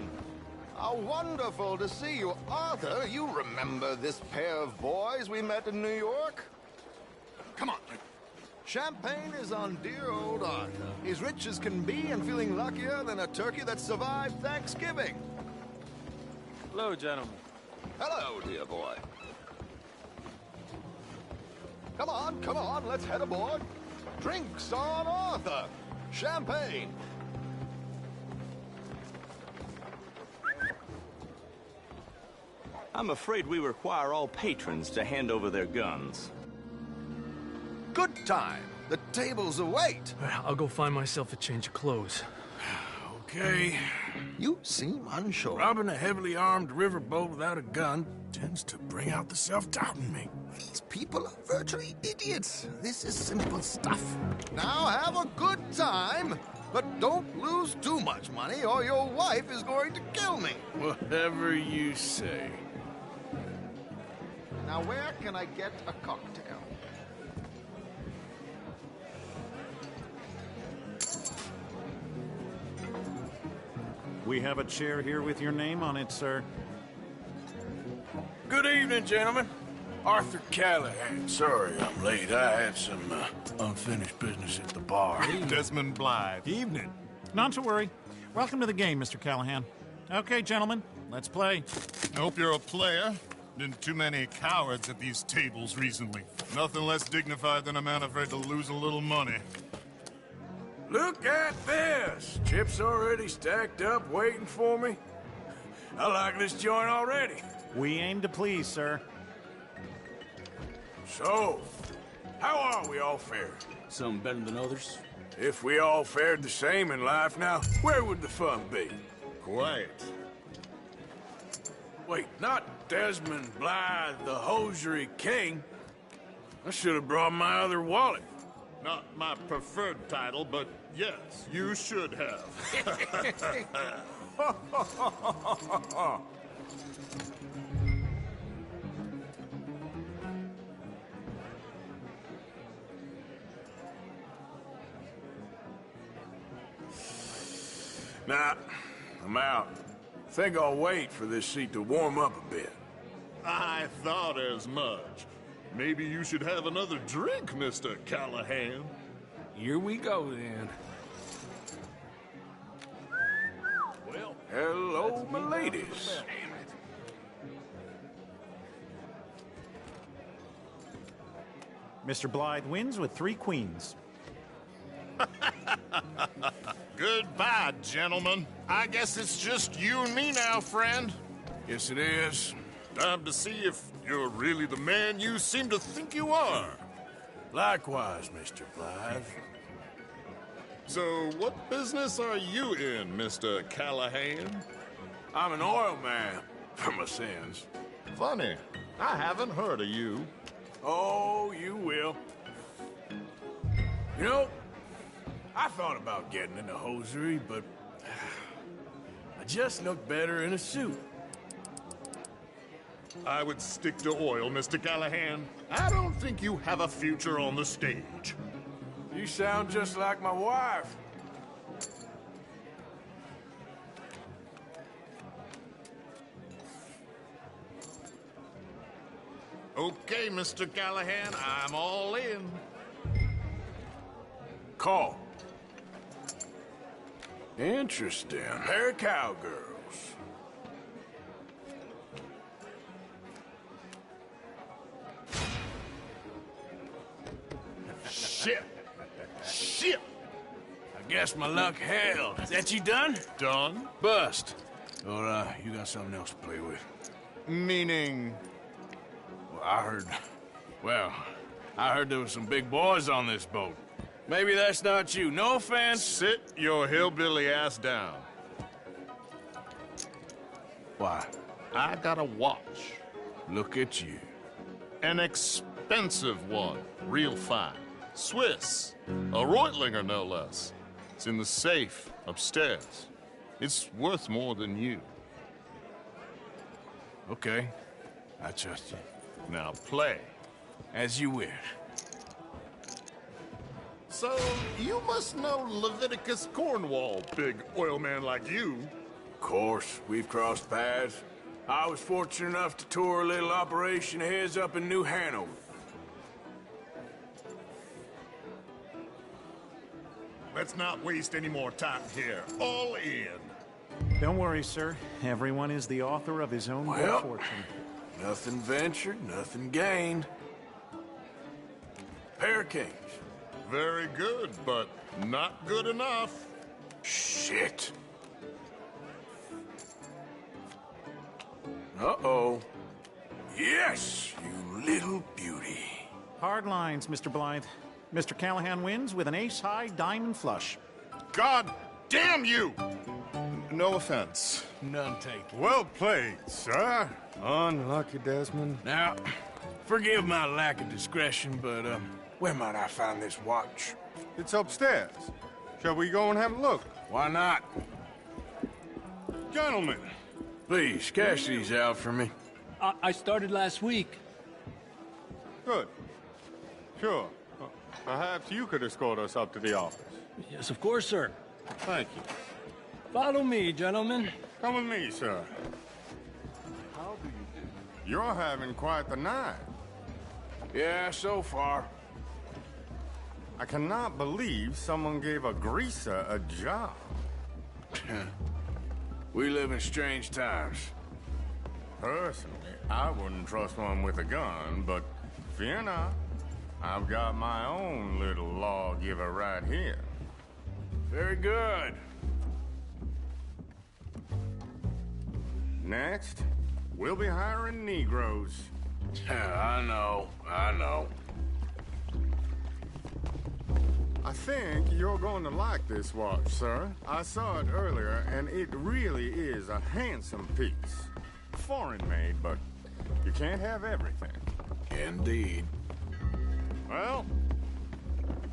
how wonderful to see you. Arthur, you remember this pair of boys we met in New York? Come on. Champagne is on dear old Arthur. He's rich as can be and feeling luckier than a turkey that survived Thanksgiving. Hello, gentlemen. Hello, dear boy. Come on, let's head aboard. Drinks on Arthur. Champagne. I'm afraid we require all patrons to hand over their guns. Good time. The tables await. I'll go find myself a change of clothes. Okay. You seem unsure. Robbing a heavily armed riverboat without a gun tends to bring out the self-doubt in me. These people are virtually idiots. This is simple stuff. Now have a good time, but don't lose too much money or your wife is going to kill me. Whatever you say. Now where can I get a cocktail? We have a chair here with your name on it, sir. Good evening, gentlemen. Arthur Callahan. Sorry I'm late. I had some unfinished business at the bar. Desmond Blythe. Evening. Not to worry. Welcome to the game, Mr. Callahan. Okay, gentlemen, let's play. I hope you're a player. Been too many cowards at these tables recently. Nothing less dignified than a man afraid to lose a little money. Look at this! Chips already stacked up, waiting for me. I like this joint already. We aim to please, sir. So, how are we all fared? Some better than others. If we all fared the same in life now, where would the fun be? Quiet. Wait, not Desmond Blythe, the hosiery king. I should have brought my other wallet. Not my preferred title, but yes, you should have. Nah, I'm out. Think I'll wait for this seat to warm up a bit. I thought as much. Maybe you should have another drink, Mr. Callahan. Here we go, then. Well, hello, my ladies. Mr. Blythe wins with 3 queens. Goodbye, gentlemen. I guess it's just you and me now, friend. Yes, it is. Time to see if you're really the man you seem to think you are. Likewise, Mr. Blythe. So, what business are you in, Mr. Callahan? I'm an oil man, for my sins. Funny, I haven't heard of you. Oh, you will. You know, I thought about getting into hosiery, but I just look better in a suit. I would stick to oil, Mr. Callahan. I don't think you have a future on the stage. You sound just like my wife. Okay, Mr. Callahan, I'm all in. Call. Interesting. Pair of cowgirls. Shit! Shit! I guess my luck held. Is that you done? Done? Bust. Or, you got something else to play with? Meaning? Well, I heard there was some big boys on this boat. Maybe that's not you. No offense. Sit your hillbilly ass down. Why? I got a watch. Look at you. An expensive one. Real fine. Swiss. A Reutlinger, no less. It's in the safe upstairs. It's worth more than you. Okay. I trust you. Now play. As you wish. So, you must know Leviticus Cornwall, big oil man like you. Of course, we've crossed paths. I was fortunate enough to tour a little operation of his up in New Hanover. Let's not waste any more time here. All in. Don't worry, sir. Everyone is the author of his own good Well, fortune. nothing ventured, nothing gained. Pair of kings. Very good, but not good enough. Shit. Uh-oh. Yes, you little beauty. Hard lines, Mr. Blythe. Mr. Callahan wins with an ace-high diamond flush. God damn you! No offense. None taken. Well played, sir. Unlucky, Desmond. Now, forgive my lack of discretion, but, where might I find this watch? It's upstairs. Shall we go and have a look? Why not? Gentlemen. Please, cash these out for me. I started last week. Good. Sure. Perhaps you could escort us up to the office. Yes, of course, sir. Thank you. Follow me, gentlemen. Come with me, sir. How do you do? You're having quite the night. Yeah, so far. I cannot believe someone gave a greaser a job. We live in strange times. Personally, I wouldn't trust one with a gun, but fear not. I've got my own little lawgiver right here. Very good. Next, we'll be hiring Negroes. I know. I think you're going to like this watch, sir. I saw it earlier, and it really is a handsome piece. Foreign made, but you can't have everything. Indeed. Well,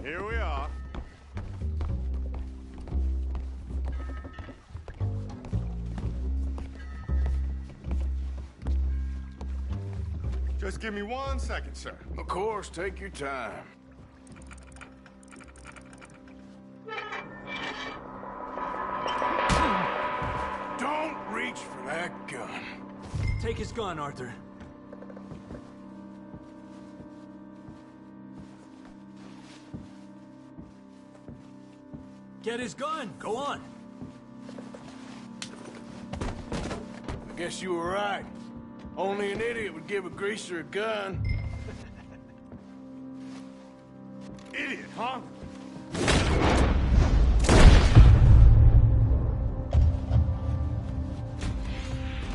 here we are. Just give me 1 second, sir. Of course, take your time. Don't reach for that gun. Take his gun, Arthur. Get his gun. Go on. I guess you were right. Only an idiot would give a greaser a gun. Idiot, huh?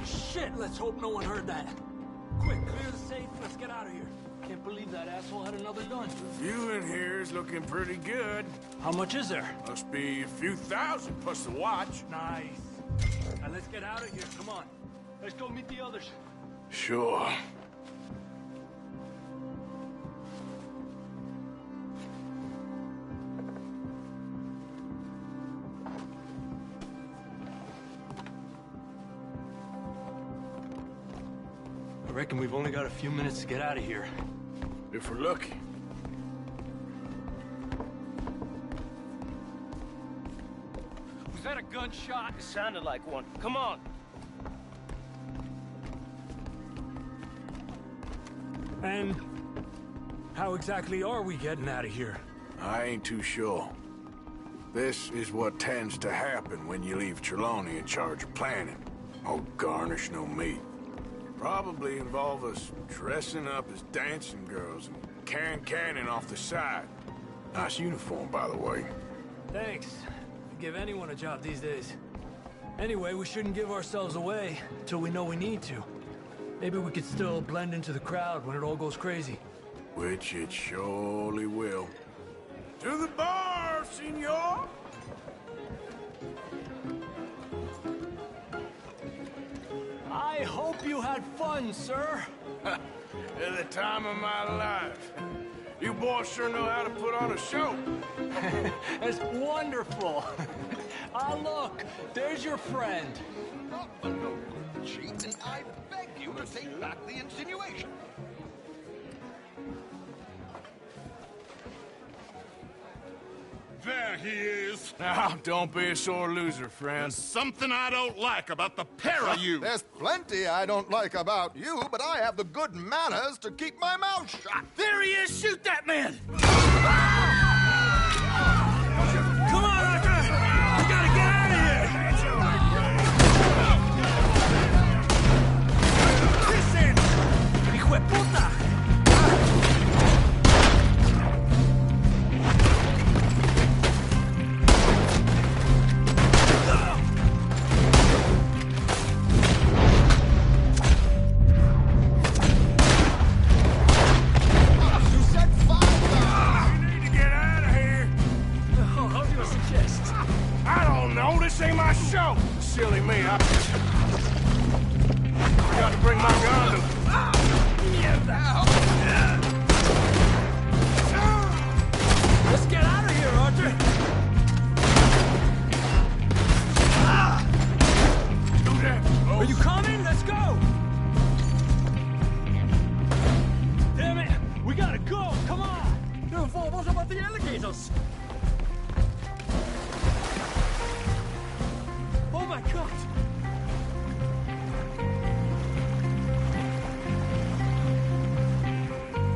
Shit, let's hope no one heard that. Quick, clear the safe. Let's get out of here. Can't believe that asshole had another gun. The view in here is looking pretty good. How much is there? Must be a few thousand plus the watch. Nice. Now let's get out of here. Come on. Let's go meet the others. Sure. I reckon we've only got a few minutes to get out of here. If we're lucky. Was that a gunshot? It sounded like one. Come on. And how exactly are we getting out of here? I ain't too sure. This is what tends to happen when you leave Trelawney in charge of planning. Oh, garnish no meat. Probably involve us dressing up as dancing girls and carrying cannon off the side. Nice uniform, by the way. Thanks. Give anyone a job these days. Anyway, we shouldn't give ourselves away until we know we need to. Maybe we could still blend into the crowd when it all goes crazy. Which it surely will. To the bar, senor! I hope you had fun, sir. At the time of my life. You boys sure know how to put on a show. That's wonderful. Ah, look, there's your friend. Not the local cheat, and I beg you to take back the insinuation. There he is. Now, don't be a sore loser, friend. There's something I don't like about the pair of you. There's plenty I don't like about you, but I have the good manners to keep my mouth shut. There he is! Shoot that man! Come on, Arthur! We gotta get out of here! forgot to bring my gondola. Let's get out of here, Archer. Are you coming? Let's go. Damn it! We gotta go. Come on. What about the alligators? Oh my God!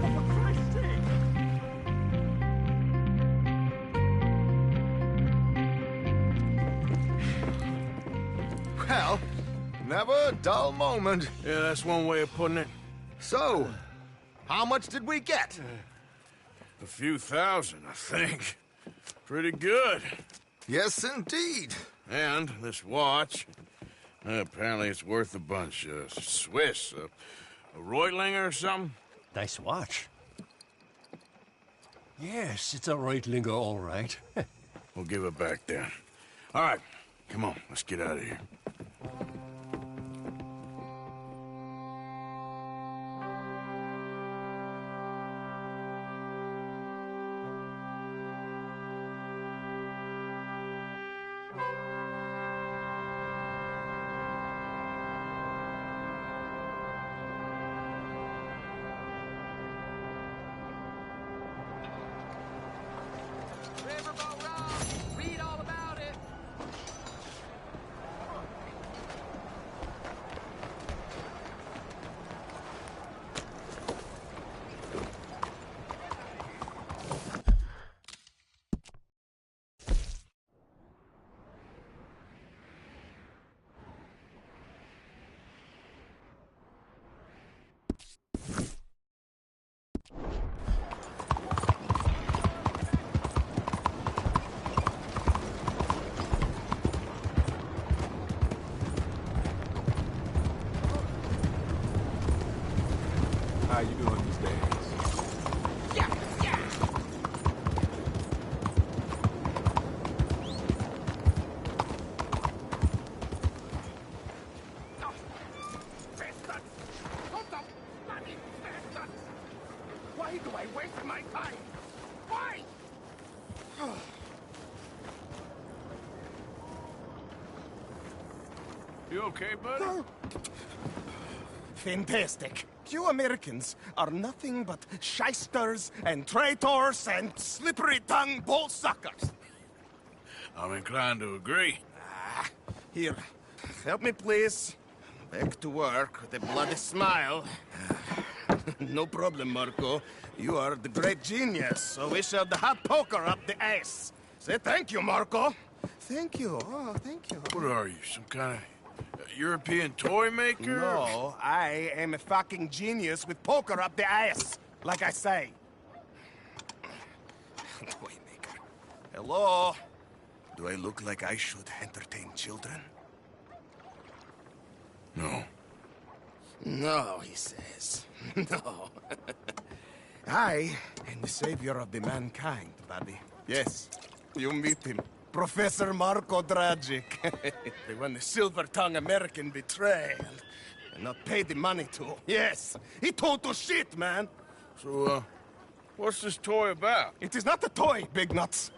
Oh, for Christ's sake! Well, never a dull moment. Yeah, that's one way of putting it. So, how much did we get? A few thousand, I think. Pretty good. Yes, indeed. And this watch, apparently it's worth a bunch. Swiss, a Reutlinger or something? Nice watch. Yes, it's a Reutlinger, all right. We'll give it back then. All right, come on, let's get out of here. Read all about it. How you doing these days? Why do I waste my time? Why? You okay, buddy? Fantastic. You Americans are nothing but shysters and traitors and slippery-tongued bull suckers. I'm inclined to agree. Here, help me, please. Back to work with a bloody smile. No problem, Marco. You are the great genius, so we shall the hot poker up the ass. Say thank you, Marco. Thank you. Oh, thank you. What are you, some kind of European toy maker? No, I am a fucking genius with poker up the ass, like I say. Toy maker. Hello? Do I look like I should entertain children? No. No, he says. No. I am the savior of the mankind, buddy. Yes, you meet him. Professor Marco Dragic. The one the silver-tongued American betrayed and not paid the money to. Yes, he told us shit, man. So, what's this toy about? It is not a toy, Big Nuts.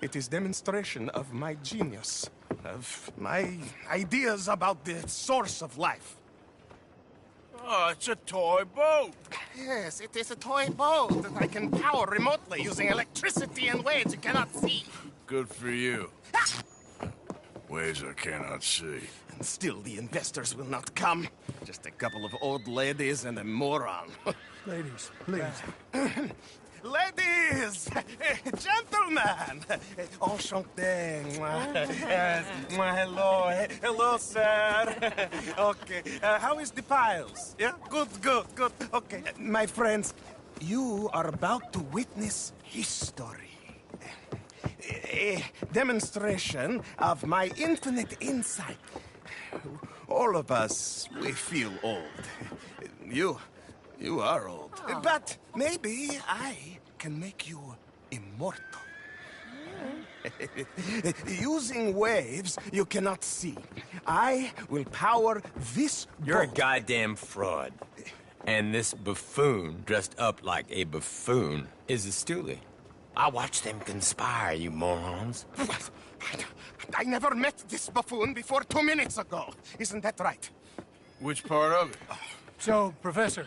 It is demonstration of my genius, of my ideas about the source of life. Oh, it's a toy boat. Yes, it is a toy boat that I can power remotely using electricity in ways you cannot see. Good for you. Ways I cannot see. And still the investors will not come. Just a couple of old ladies and a moron. Ladies, please. Ladies! Gentlemen! Enchanté. Yes. Hello. Hello, sir. Okay. How is the piles? Yeah? Good. Okay. My friends, you are about to witness history. A demonstration of my infinite insight. All of us, we feel old. You are old. Oh. But maybe I can make you immortal. Using waves you cannot see, I will power this You're a boat. goddamn fraud. And this buffoon, dressed up like a buffoon, is a stoolie. I watched them conspire, you morons. I never met this buffoon before 2 minutes ago. Isn't that right? Which part of it? So, Professor,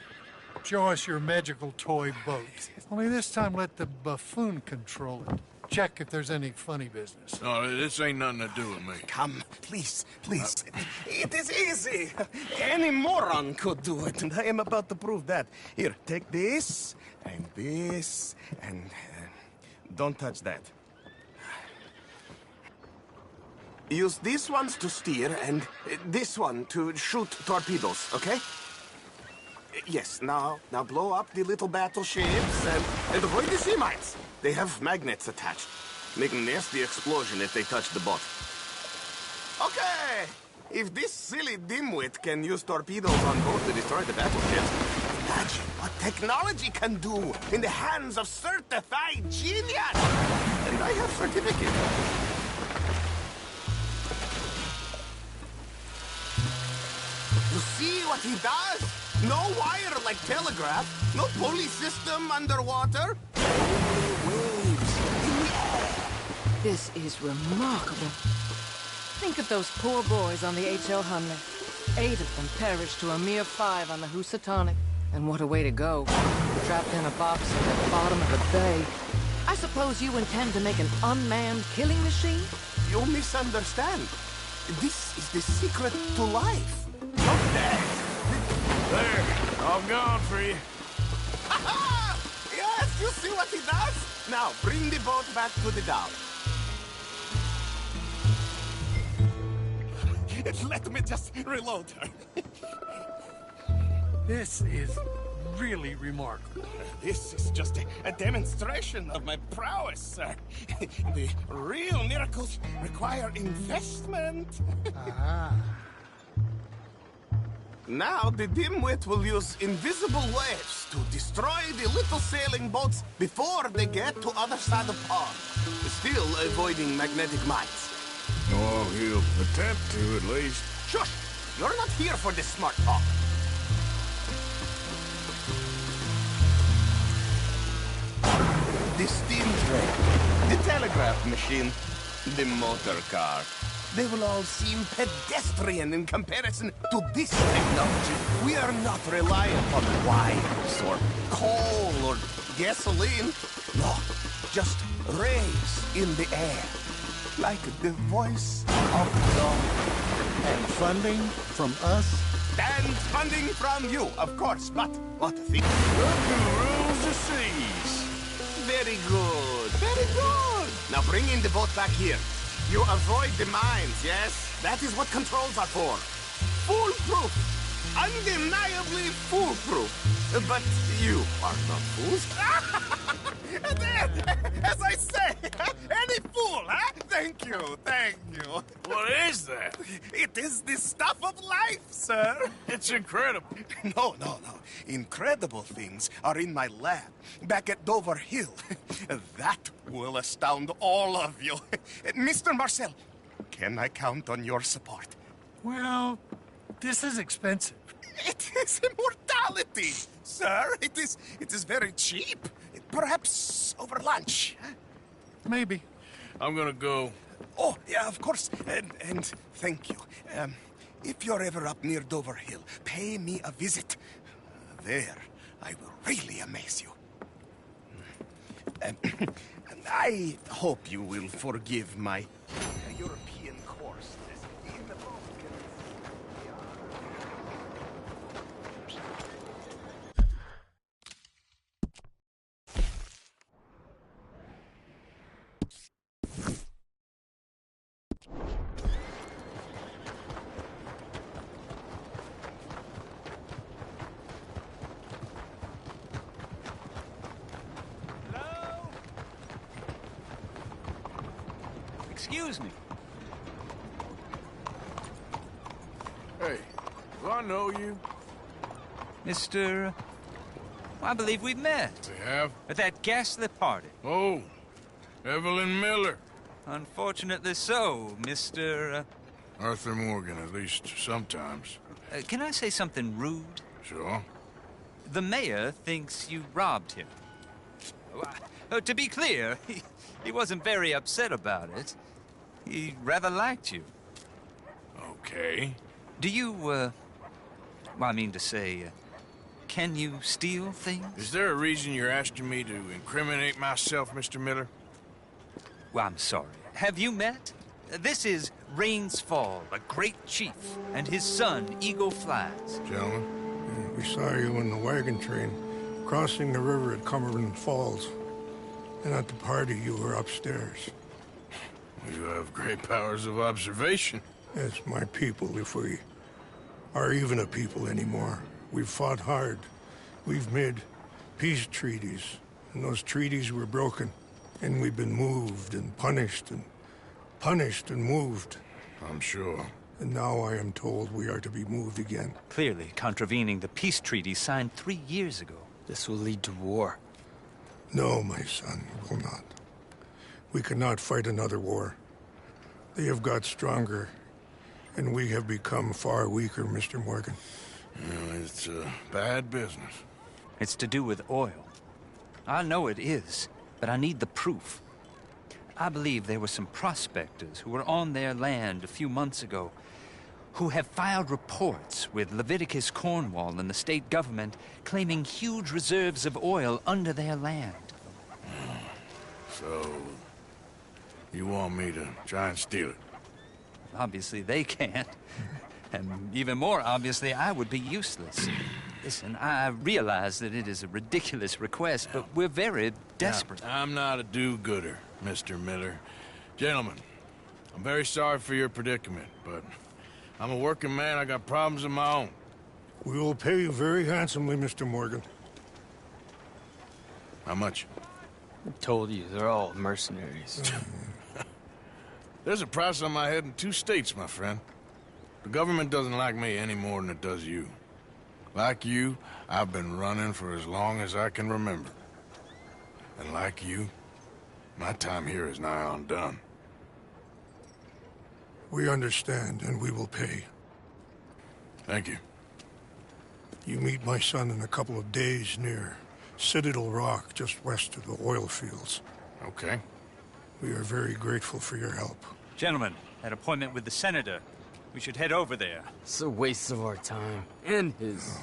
show us your magical toy boat. Only this time let the buffoon control it. Check if there's any funny business. No, this ain't nothing to do with me. Come, please, please. It is easy. Any moron could do it, and I am about to prove that. Here, take this, and don't touch that. Use these ones to steer, and this one to shoot torpedoes, okay? Yes, now blow up the little battleships, and avoid the sea mines. They have magnets attached. Make a nasty explosion if they touch the boat. Okay! If this silly dimwit can use torpedoes on board to destroy the battleships, imagine what technology can do in the hands of certified genius! And I have certificate. You see what he does? No wire like telegraph, no pulley system underwater. Waves in the air. This is remarkable. Think of those poor boys on the H.L. Hunley. 8 of them perished to a mere 5 on the Housatonic. And what a way to go. Trapped in a box at the bottom of the bay. I suppose you intend to make an unmanned killing machine? You misunderstand. This is the secret to life. Not death. There, all gone for you. Ha-ha! Yes, you see what he does? Now, bring the boat back to the dock. Let me just reload her. This is really remarkable. This is just a demonstration of my prowess, sir. The real miracles require investment. Ah. Now the dimwit will use invisible waves to destroy the little sailing boats before they get to other side of pond, still avoiding magnetic mines. Oh, he'll attempt to, at least. Shush! You're not here for this smart talk. The steam train, the telegraph machine, the motor car. They will all seem pedestrian in comparison to this technology. We are not reliant on wires or coal or gasoline. No, just rays in the air, like the voice of God. And funding from us? And funding from you, of course, but what a thing. Look who rules the seas. Very good, very good. Now bring in the boat back here. You avoid the mines, yes? That is what controls are for. Foolproof. Undeniably foolproof. But you are not fools. As I say, any fool, huh? Thank you, thank you. What is that? It is the stuff of life, sir. It's incredible. No. Incredible things are in my lab, back at Dover Hill. That will astound all of you. Mr. Marcel, can I count on your support? Well, this is expensive. It is immortality, sir. It is very cheap. Perhaps over lunch. Maybe. I'm gonna go. Oh, yeah, of course. And thank you. If you're ever up near Dover Hill, pay me a visit. There, I will really amaze you. And I hope you will forgive my European coarseness. In the Excuse me. Hey, do I know you? Mr. I believe we've met. We have? At that ghastly party. Oh, Evelyn Miller. Unfortunately so, Mr. Arthur Morgan, at least sometimes. Can I say something rude? Sure. The mayor thinks you robbed him. To be clear, he wasn't very upset about it. He rather liked you. Okay. Do you, well, I mean to say, can you steal things? Is there a reason you're asking me to incriminate myself, Mr. Miller? Well, I'm sorry. Have you met? This is Rains Fall, a great chief, and his son, Eagle Flies. Gentlemen? We saw you in the wagon train, crossing the river at Cumberland Falls. And at the party, you were upstairs. You have great powers of observation. Yes, my people, if we are even a people anymore. We've fought hard. We've made peace treaties, and those treaties were broken. And we've been moved and punished and moved. I'm sure. And now I am told we are to be moved again. Clearly contravening the peace treaty signed 3 years ago. This will lead to war. No, my son, it will not. We cannot fight another war. They have got stronger, and we have become far weaker, Mr. Morgan. It's bad business. It's to do with oil. I know it is, but I need the proof. I believe there were some prospectors who were on their land a few months ago who have filed reports with Leviticus Cornwall and the state government claiming huge reserves of oil under their land. So, you want me to try and steal it? Obviously they can't. And even more obviously, I would be useless. Listen, I realize that it is a ridiculous request, but we're very desperate. Now, I'm not a do-gooder, Mr. Miller. Gentlemen, I'm very sorry for your predicament, but I'm a working man. I got problems of my own. We will pay you very handsomely, Mr. Morgan. How much? I told you, they're all mercenaries. There's a price on my head in 2 states, my friend. The government doesn't like me any more than it does you. Like you, I've been running for as long as I can remember. And like you, my time here is nigh on done. We understand, and we will pay. Thank you. You meet my son in a couple of days near Citadel Rock, just west of the oil fields. Okay. We are very grateful for your help. Gentlemen, that appointment with the senator. We should head over there. It's a waste of our time. And his. No.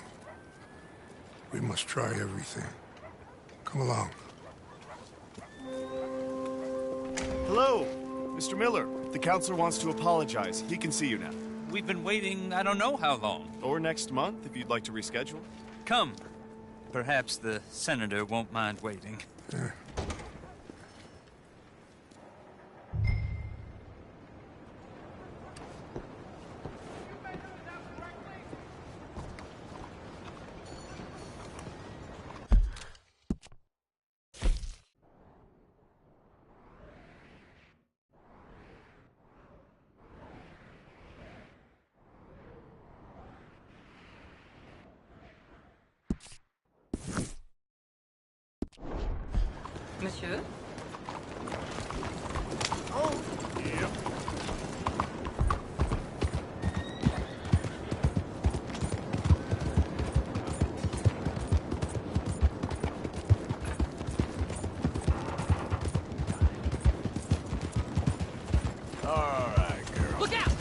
We must try everything. Come along. Hello, Mr. Miller. The counselor wants to apologize. He can see you now. We've been waiting I don't know how long. Or next month, if you'd like to reschedule. Come. Perhaps the senator won't mind waiting. Yeah. Monsieur? Oh, yeah. All right, girl. Look out!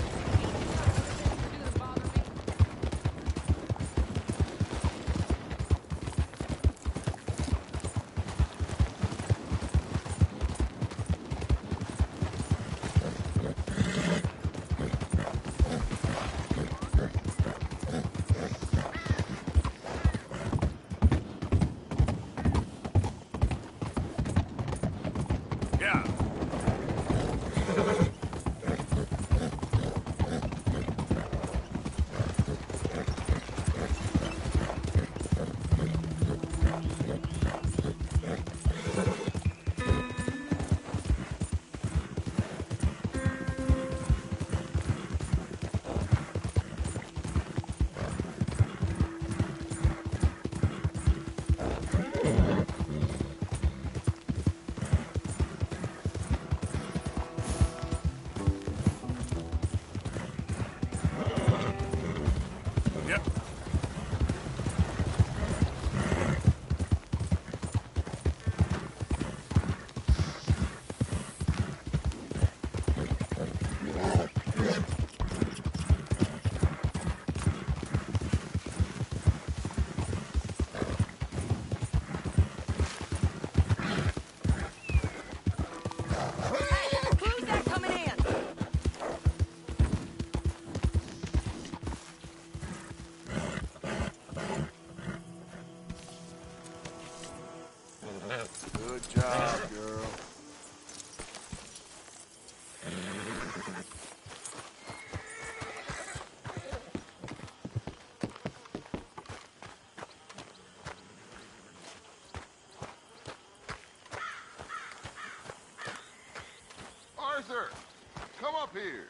Yep. Who's that coming in? Good job, girl. Arthur, come up here.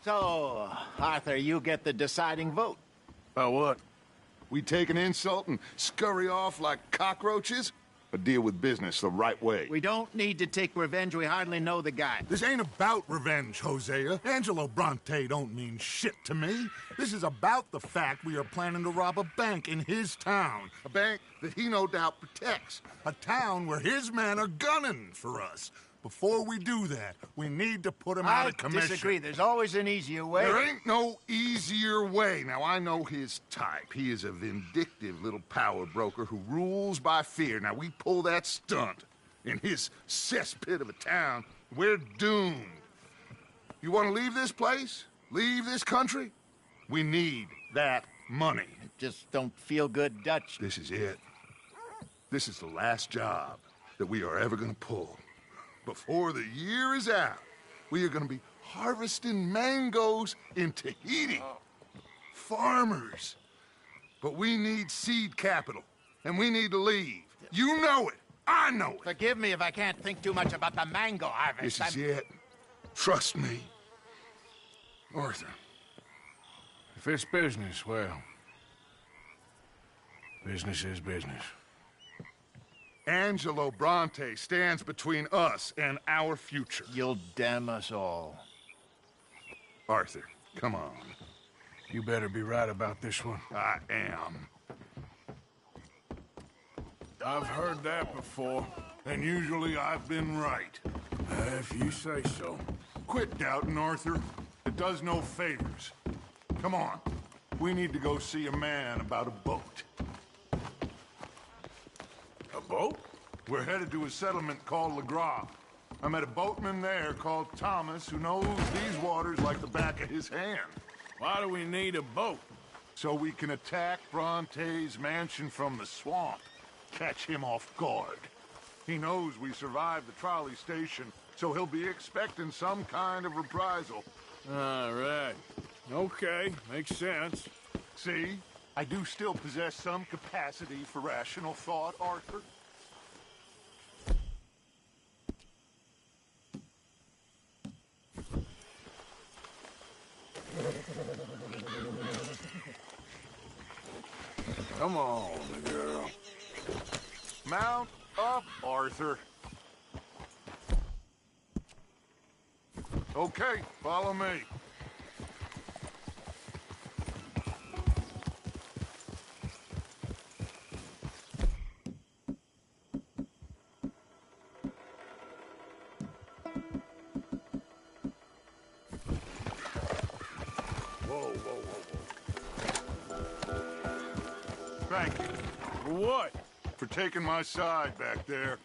So, Arthur, you get the deciding vote. About what? We take an insult and scurry off like cockroaches? Or deal with business the right way? We don't need to take revenge. We hardly know the guy. This ain't about revenge, Hosea. Angelo Bronte don't mean shit to me. This is about the fact we are planning to rob a bank in his town. A bank that he no doubt protects. A town where his men are gunning for us. Before we do that, we need to put him out of commission. I disagree. There's always an easier way. There ain't no easier way. Now, I know his type. He is a vindictive little power broker who rules by fear. Now, we pull that stunt in his cesspit of a town, we're doomed. You want to leave this place? Leave this country? We need that money. Just don't feel good, Dutch. This is it. This is the last job that we are ever going to pull. Before the year is out, we are going to be harvesting mangoes in Tahiti. Farmers. But we need seed capital, and we need to leave. You know it. I know it. Forgive me if I can't think too much about the mango harvest. This is it. Trust me. Arthur. If it's business, well, business is business. Angelo Bronte stands between us and our future. You'll damn us all. Arthur, come on. You better be right about this one. I am. I've heard that before. And usually I've been right. If you say so. Quit doubting, Arthur. It does no favors. Come on. We need to go see a man about a boat. A boat? We're headed to a settlement called Le Gras. I met a boatman there called Thomas who knows these waters like the back of his hand. Why do we need a boat? So we can attack Bronte's mansion from the swamp. Catch him off guard. He knows we survived the trolley station, so he'll be expecting some kind of reprisal. All right. Okay, makes sense. See? I do still possess some capacity for rational thought, Arthur. Come on, girl. Mount up, Arthur. Okay, follow me. Thank you. For what? For taking my side back there.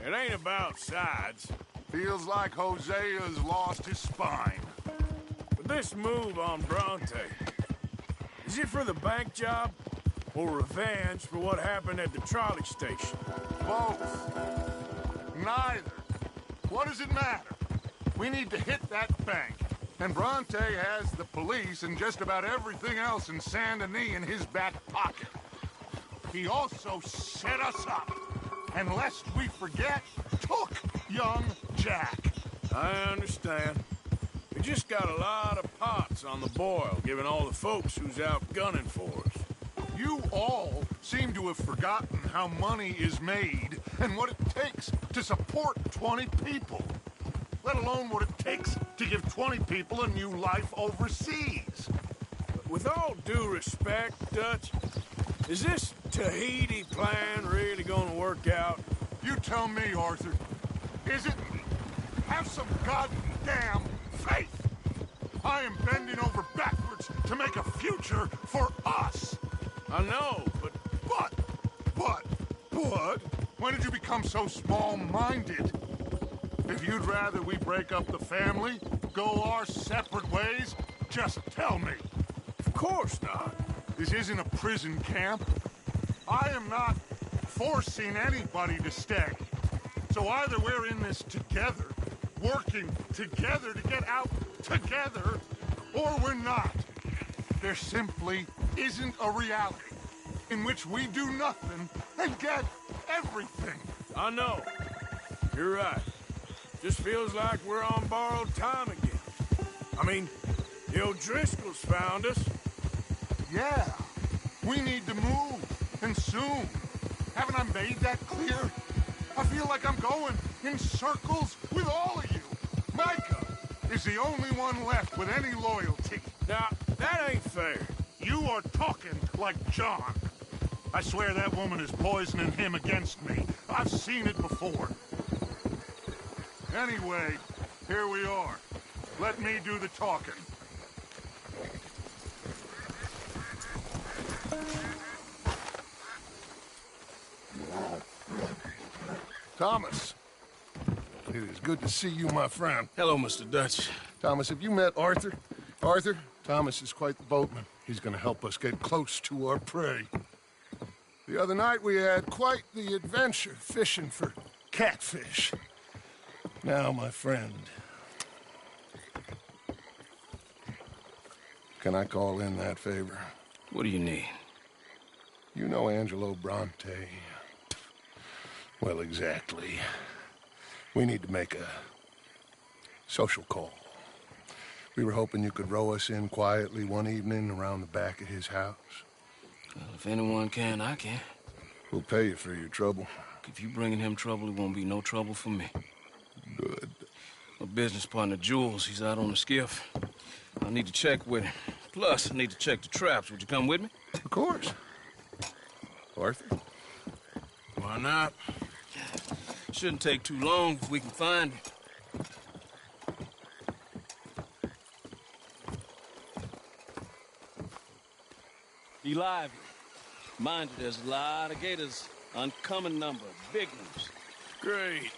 It ain't about sides. Feels like Hosea's lost his spine. But this move on Bronte, is it for the bank job or revenge for what happened at the trolley station? Both. Neither. What does it matter? We need to hit that bank. And Bronte has the police and just about everything else in Saint Denis in his back pocket. He also set us up. And lest we forget, took young Jack. I understand. We just got a lot of pots on the boil, given all the folks who's out gunning for us. You all seem to have forgotten how money is made and what it takes to support 20 people. Let alone what it takes to give 20 people a new life overseas. With all due respect, Dutch, is this Tahiti plan really gonna work out? You tell me, Arthur. Is it? Have some goddamn faith. I am bending over backwards to make a future for us. I know, but... But? When did you become so small-minded? If you'd rather we break up the family, go our separate ways, just tell me. Of course not. This isn't a prison camp. I am not forcing anybody to stay. So either we're in this together, working together to get out together, or we're not. There simply isn't a reality in which we do nothing and get everything. I know. You're right. Just feels like we're on borrowed time again. I mean, the O'Driscolls found us. Yeah. We need to move, and soon. Haven't I made that clear? I feel like I'm going in circles with all of you. Micah is the only one left with any loyalty. Now, that ain't fair. You are talking like John. I swear that woman is poisoning him against me. I've seen it before. Anyway, here we are. Let me do the talking. Thomas. It is good to see you, my friend. Hello, Mr. Dutch. Thomas, have you met Arthur? Arthur, Thomas is quite the boatman. He's gonna help us get close to our prey. The other night we had quite the adventure fishing for catfish. Now, my friend, can I call in that favor? What do you need? You know Angelo Bronte. Well, exactly. We need to make a social call. We were hoping you could row us in quietly one evening around the back of his house. Well, if anyone can, I can. We'll pay you for your trouble. If you bringing him trouble, it won't be no trouble for me. Good. My business partner, Jules, he's out on the skiff. I need to check with him. Plus, I need to check the traps. Would you come with me? Of course. Arthur? Why not? Shouldn't take too long if we can find him. Be lively. Mind you, there's a lot of gators. Uncommon number. Big ones. Great.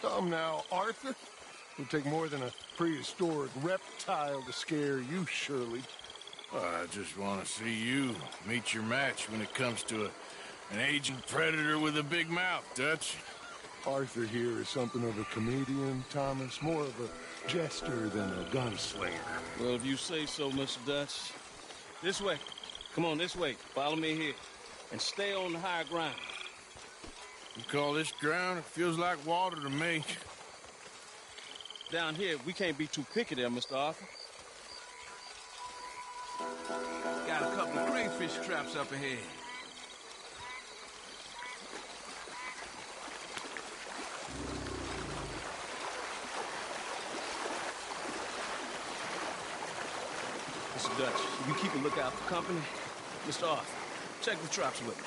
Come now, Arthur. It'll take more than a prehistoric reptile to scare you, surely. Well, I just want to see you meet your match when it comes to an aging predator with a big mouth, Dutch. Arthur here is something of a comedian, Thomas. More of a jester than a gunslinger. Well, if you say so, Mr. Dutch. This way. Come on, this way. Follow me here. And stay on the higher ground. You call this ground? It feels like water to me. Down here, we can't be too picky there, Mr. Arthur. Got a couple of crayfish traps up ahead. Mr. Dutch, if you keep a lookout for company, Mr. Arthur, check the traps with me.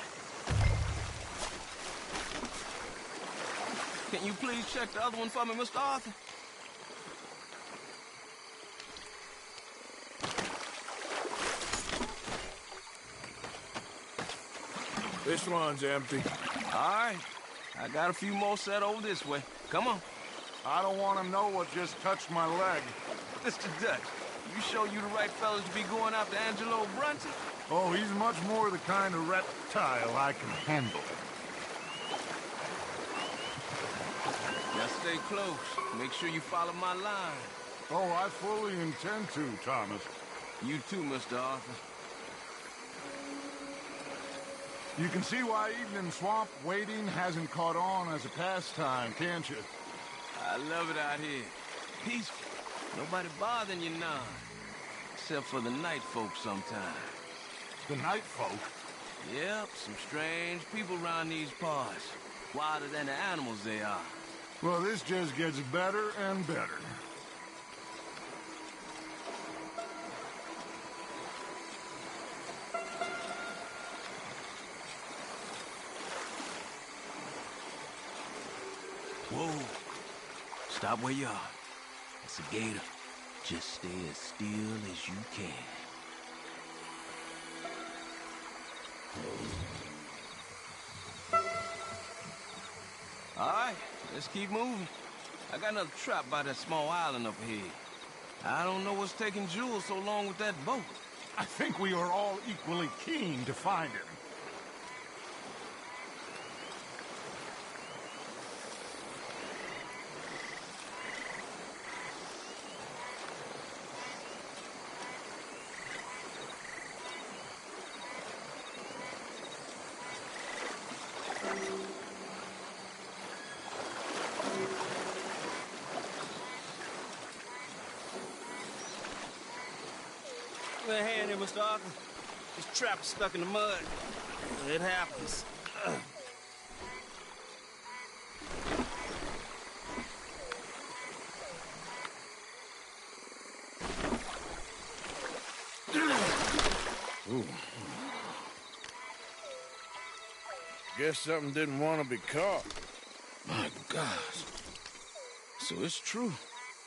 Can you please check the other one for me, Mr. Arthur? This one's empty. All right. I got a few more set over this way. Come on. I don't want to know what just touched my leg. Mr. Dutch, you sure you the right fellas to be going after Angelo Bronte? Oh, he's much more the kind of reptile I can handle. Now stay close. Make sure you follow my line. Oh, I fully intend to, Thomas. You too, Mr. Arthur. You can see why evening swamp waiting hasn't caught on as a pastime, can't you? I love it out here. Peaceful. Nobody bothering you none. Except for the night folk sometimes. The night folk? Yep, some strange people around these parts. Wilder than the animals they are. Well, this just gets better and better. Whoa. Stop where you are. It's a gator. Just stay as still as you can. All right, let's keep moving. I got another trap by that small island up here. I don't know what's taking Jules so long with that boat. I think we are all equally keen to find him. Give me a hand here, Mr. Arthur. This trap is stuck in the mud. It happens. Ooh. Guess something didn't want to be caught. My gosh. So it's true.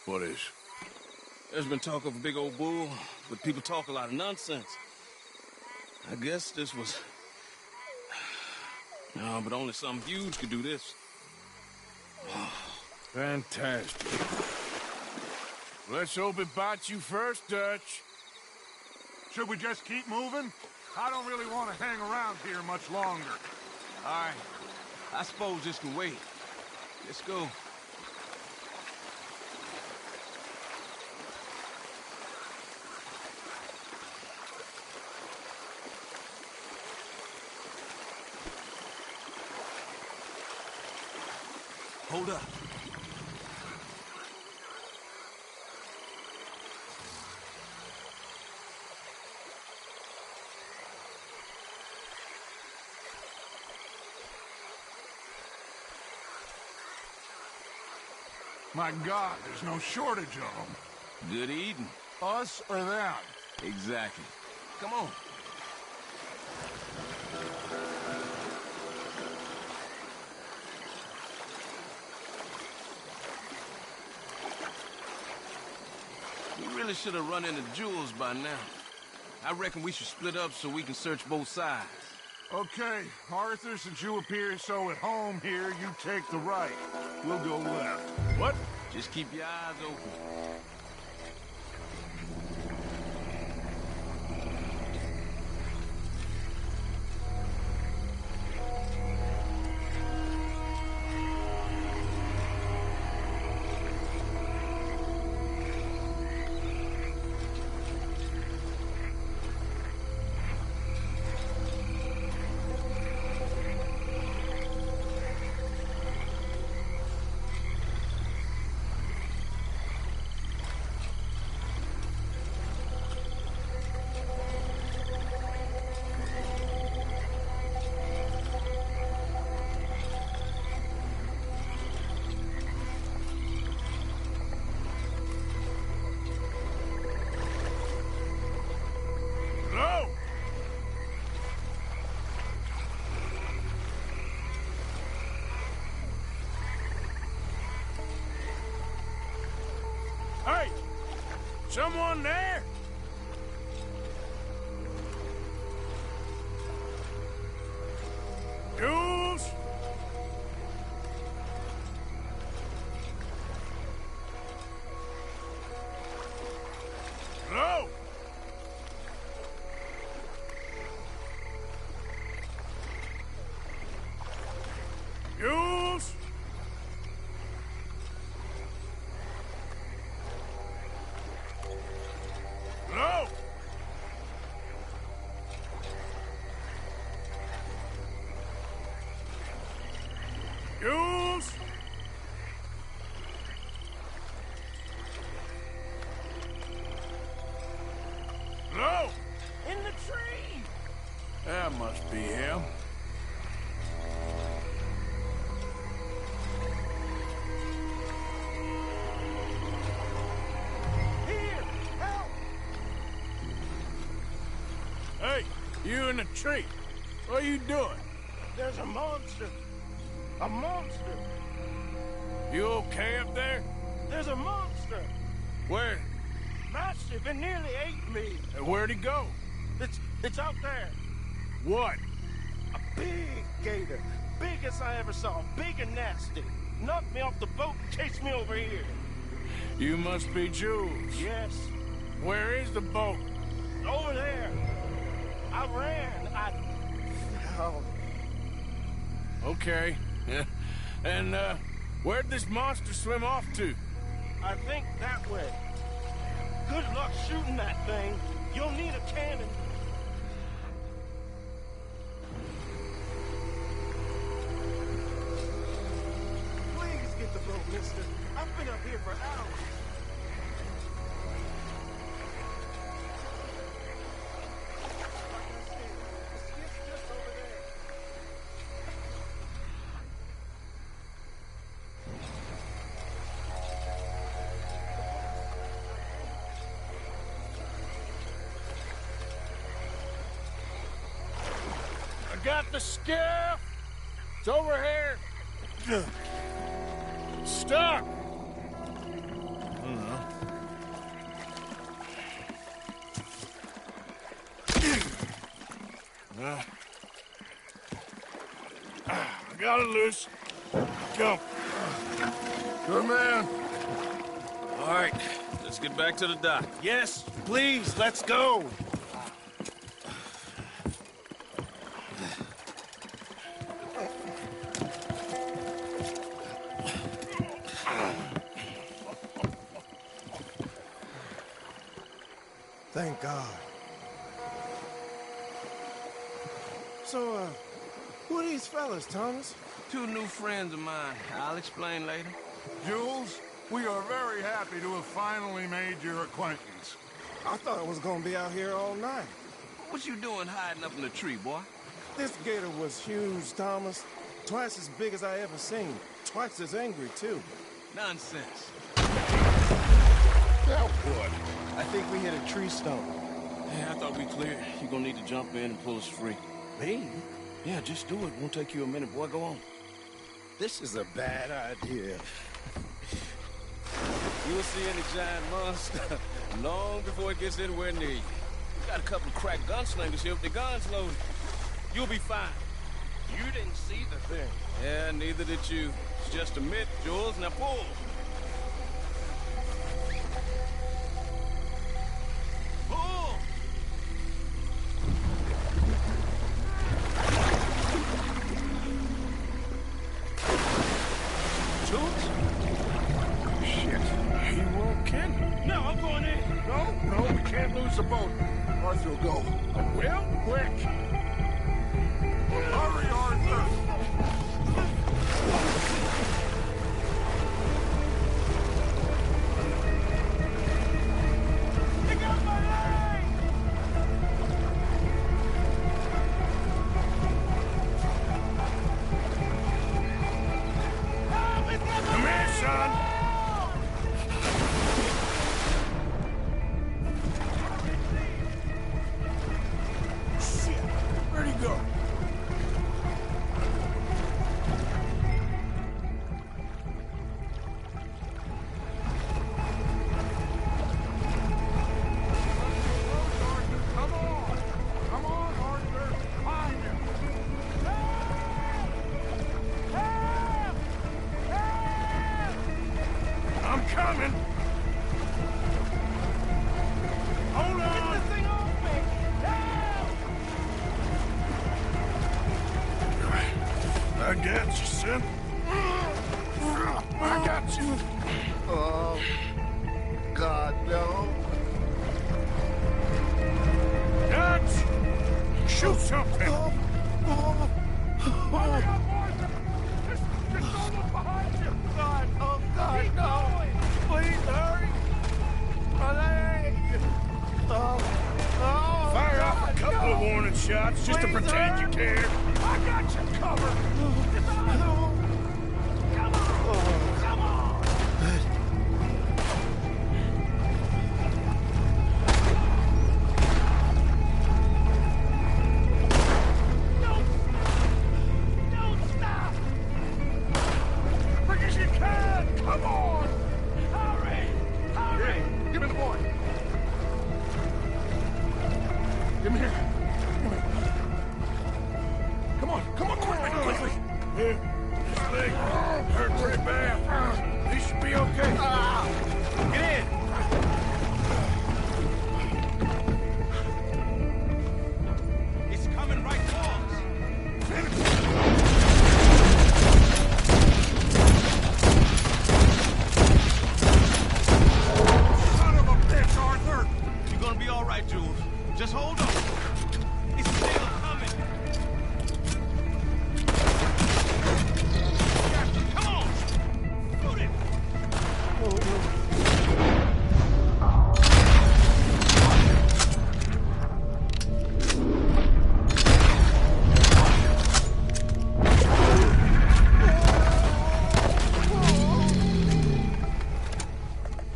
What is? There's been talk of a big old bull, but people talk a lot of nonsense. I guess this was... No, but only some huge could do this. Fantastic. Let's hope it bites you first, Dutch. Should we just keep moving? I don't really want to hang around here much longer. All right. I suppose this can wait. Let's go. Hold up. My God, there's no shortage of them. Good eating. Us or them? Exactly. Come on. We really should have run into Jules by now. I reckon we should split up so we can search both sides. Okay, Arthur, since you appear so at home here, you take the right. We'll go left. What? Just keep your eyes open. Hey! Someone there? Jules? Hello? Jules? Jules? Hello? In the tree! That must be him. Here! Help! Hey, you in the tree. What are you doing? There's a monster! A monster! You okay up there? There's a monster! Where? Massive, it nearly ate me! And where'd he go? It's out there! What? A big gator! Biggest I ever saw, big and nasty! Knocked me off the boat and chased me over here! You must be Jules. Yes. Where is the boat? Over there! I ran, Oh. Okay. Yeah. And, where'd this monster swim off to? I think that way. Good luck shooting that thing. You'll need a cannon. Please get the boat, mister. I've been up here for hours. I got the skiff. It's over here. Stuck. I got it loose. Go. Good man. All right, let's get back to the dock. Yes, please, let's go. Thank God. So, who are these fellas, Thomas? Two new friends of mine. I'll explain later. Jules, we are very happy to have finally made your acquaintance. I thought I was gonna be out here all night. What you doing hiding up in the tree, boy? This gator was huge, Thomas. Twice as big as I ever seen. Twice as angry, too. Nonsense. Now what? I think we hit a tree stump. Yeah, I thought we cleared. You gonna need to jump in and pull us free. Me? Yeah, just do it. Won't take you a minute, boy. Go on. This is a bad idea. You'll see any giant monster long before it gets anywhere near you. We got a couple of crack gunslingers here with their guns loaded. You'll be fine. You didn't see the thing. Yeah, neither did you. It's just a myth, Jules. Now pull. Pull! Jules? Shit. He won't kill me. No, I'm going in. No, we can't lose the boat. Arthur will go. Well, quick. Hurry, Arthur! Pick up my leg! Come here, son. Shit. Where'd he go? Come on! Come on, Arthur! Find him! I'm coming. Hold on. Get this thing off me! Help! I got you, son. I got you. Oh, God, no. Dutch! Shoot something. Oh, oh, oh. just to pretend you care. I got you covered. Come on. Come on. Don't stop. Quick as you can. Come on. Hurry. Hurry. Give me the boy. Give me here. Give me. Come on, quickly. Here, this leg hurt pretty bad. He should be okay. Get in. It's coming right for us. Son of a bitch, Arthur! You're gonna be all right, Jules. Just hold on. It's still coming. Come on! Shoot it!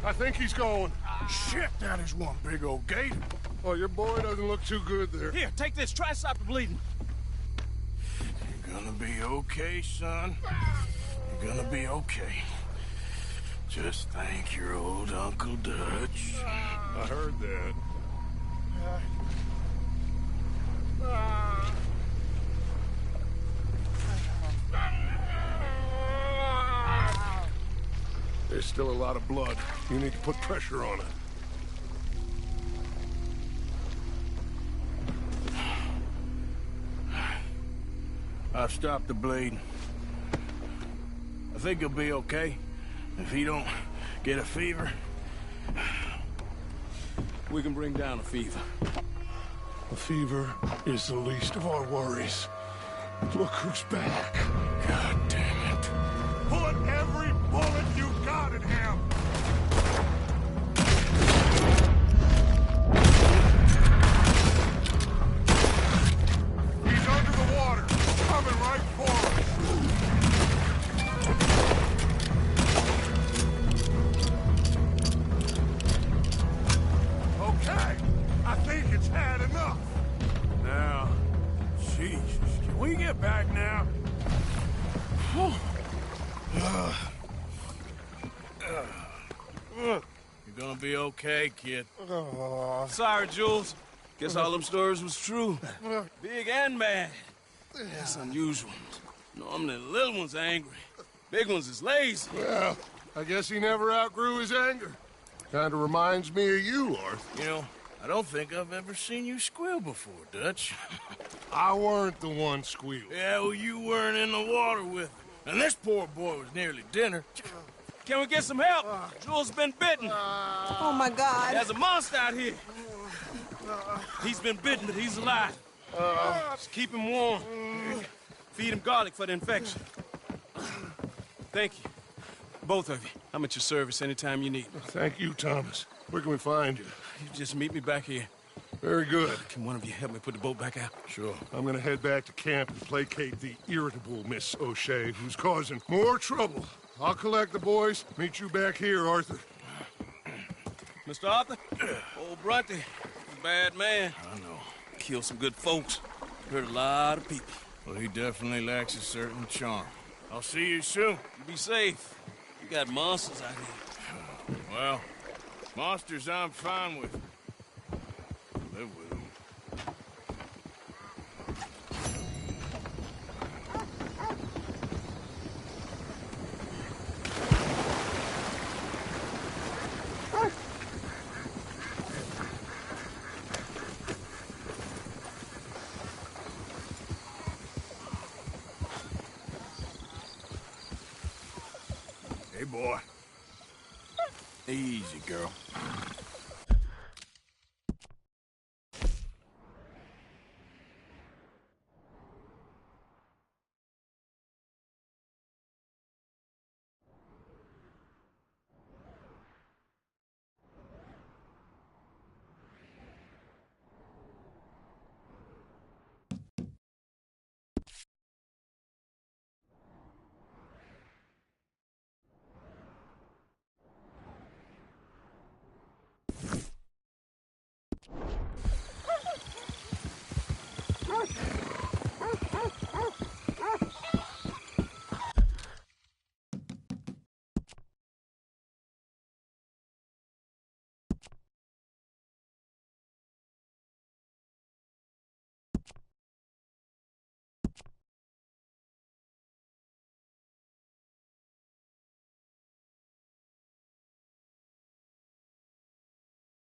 I think he's going. Shit, that is one big old gator. Oh, your boy doesn't look too good there. Here, take this. Try and stop the bleeding. You're gonna be okay, son. You're gonna be okay. Just thank your old Uncle Dutch. I heard that. There's still a lot of blood. You need to put pressure on it. I've stopped the bleeding. I think he'll be okay. If he don't get a fever. We can bring down a fever. The fever is the least of our worries. Look who's back. God damn it. Put every bullet you got in him! He's under the water. Coming right for us. Okay, I think it's had enough. Now, Jesus, can we get back now? You're gonna be okay, kid. Sorry, Jules. Guess all them stories was true. Big and mad. That's unusual. Normally the little ones are angry. Big ones is lazy. Well, I guess he never outgrew his anger. Kinda reminds me of you, Arthur. You know, I don't think I've ever seen you squeal before, Dutch. I weren't the one squealing. Yeah, well, you weren't in the water with him. And this poor boy was nearly dinner. Can we get some help? Jules been bitten. Oh, my God. There's a monster out here. He's been bitten, but he's alive. Just keep him warm. Feed him garlic for the infection. Thank you. Both of you. I'm at your service anytime you need me. Thank you, Thomas. Where can we find you? You just meet me back here. Very good. Can one of you help me put the boat back out? Sure. I'm gonna head back to camp and placate the irritable Miss O'Shea, who's causing more trouble. I'll collect the boys. Meet you back here, Arthur. Mr. Arthur? Old Brunty. He's a bad man. I know. Killed some good folks. Hurt a lot of people. Well, he definitely lacks a certain charm. I'll see you soon. You be safe. You got monsters out here. Well, monsters I'm fine with. Live with them. Hey, boy. Easy, girl.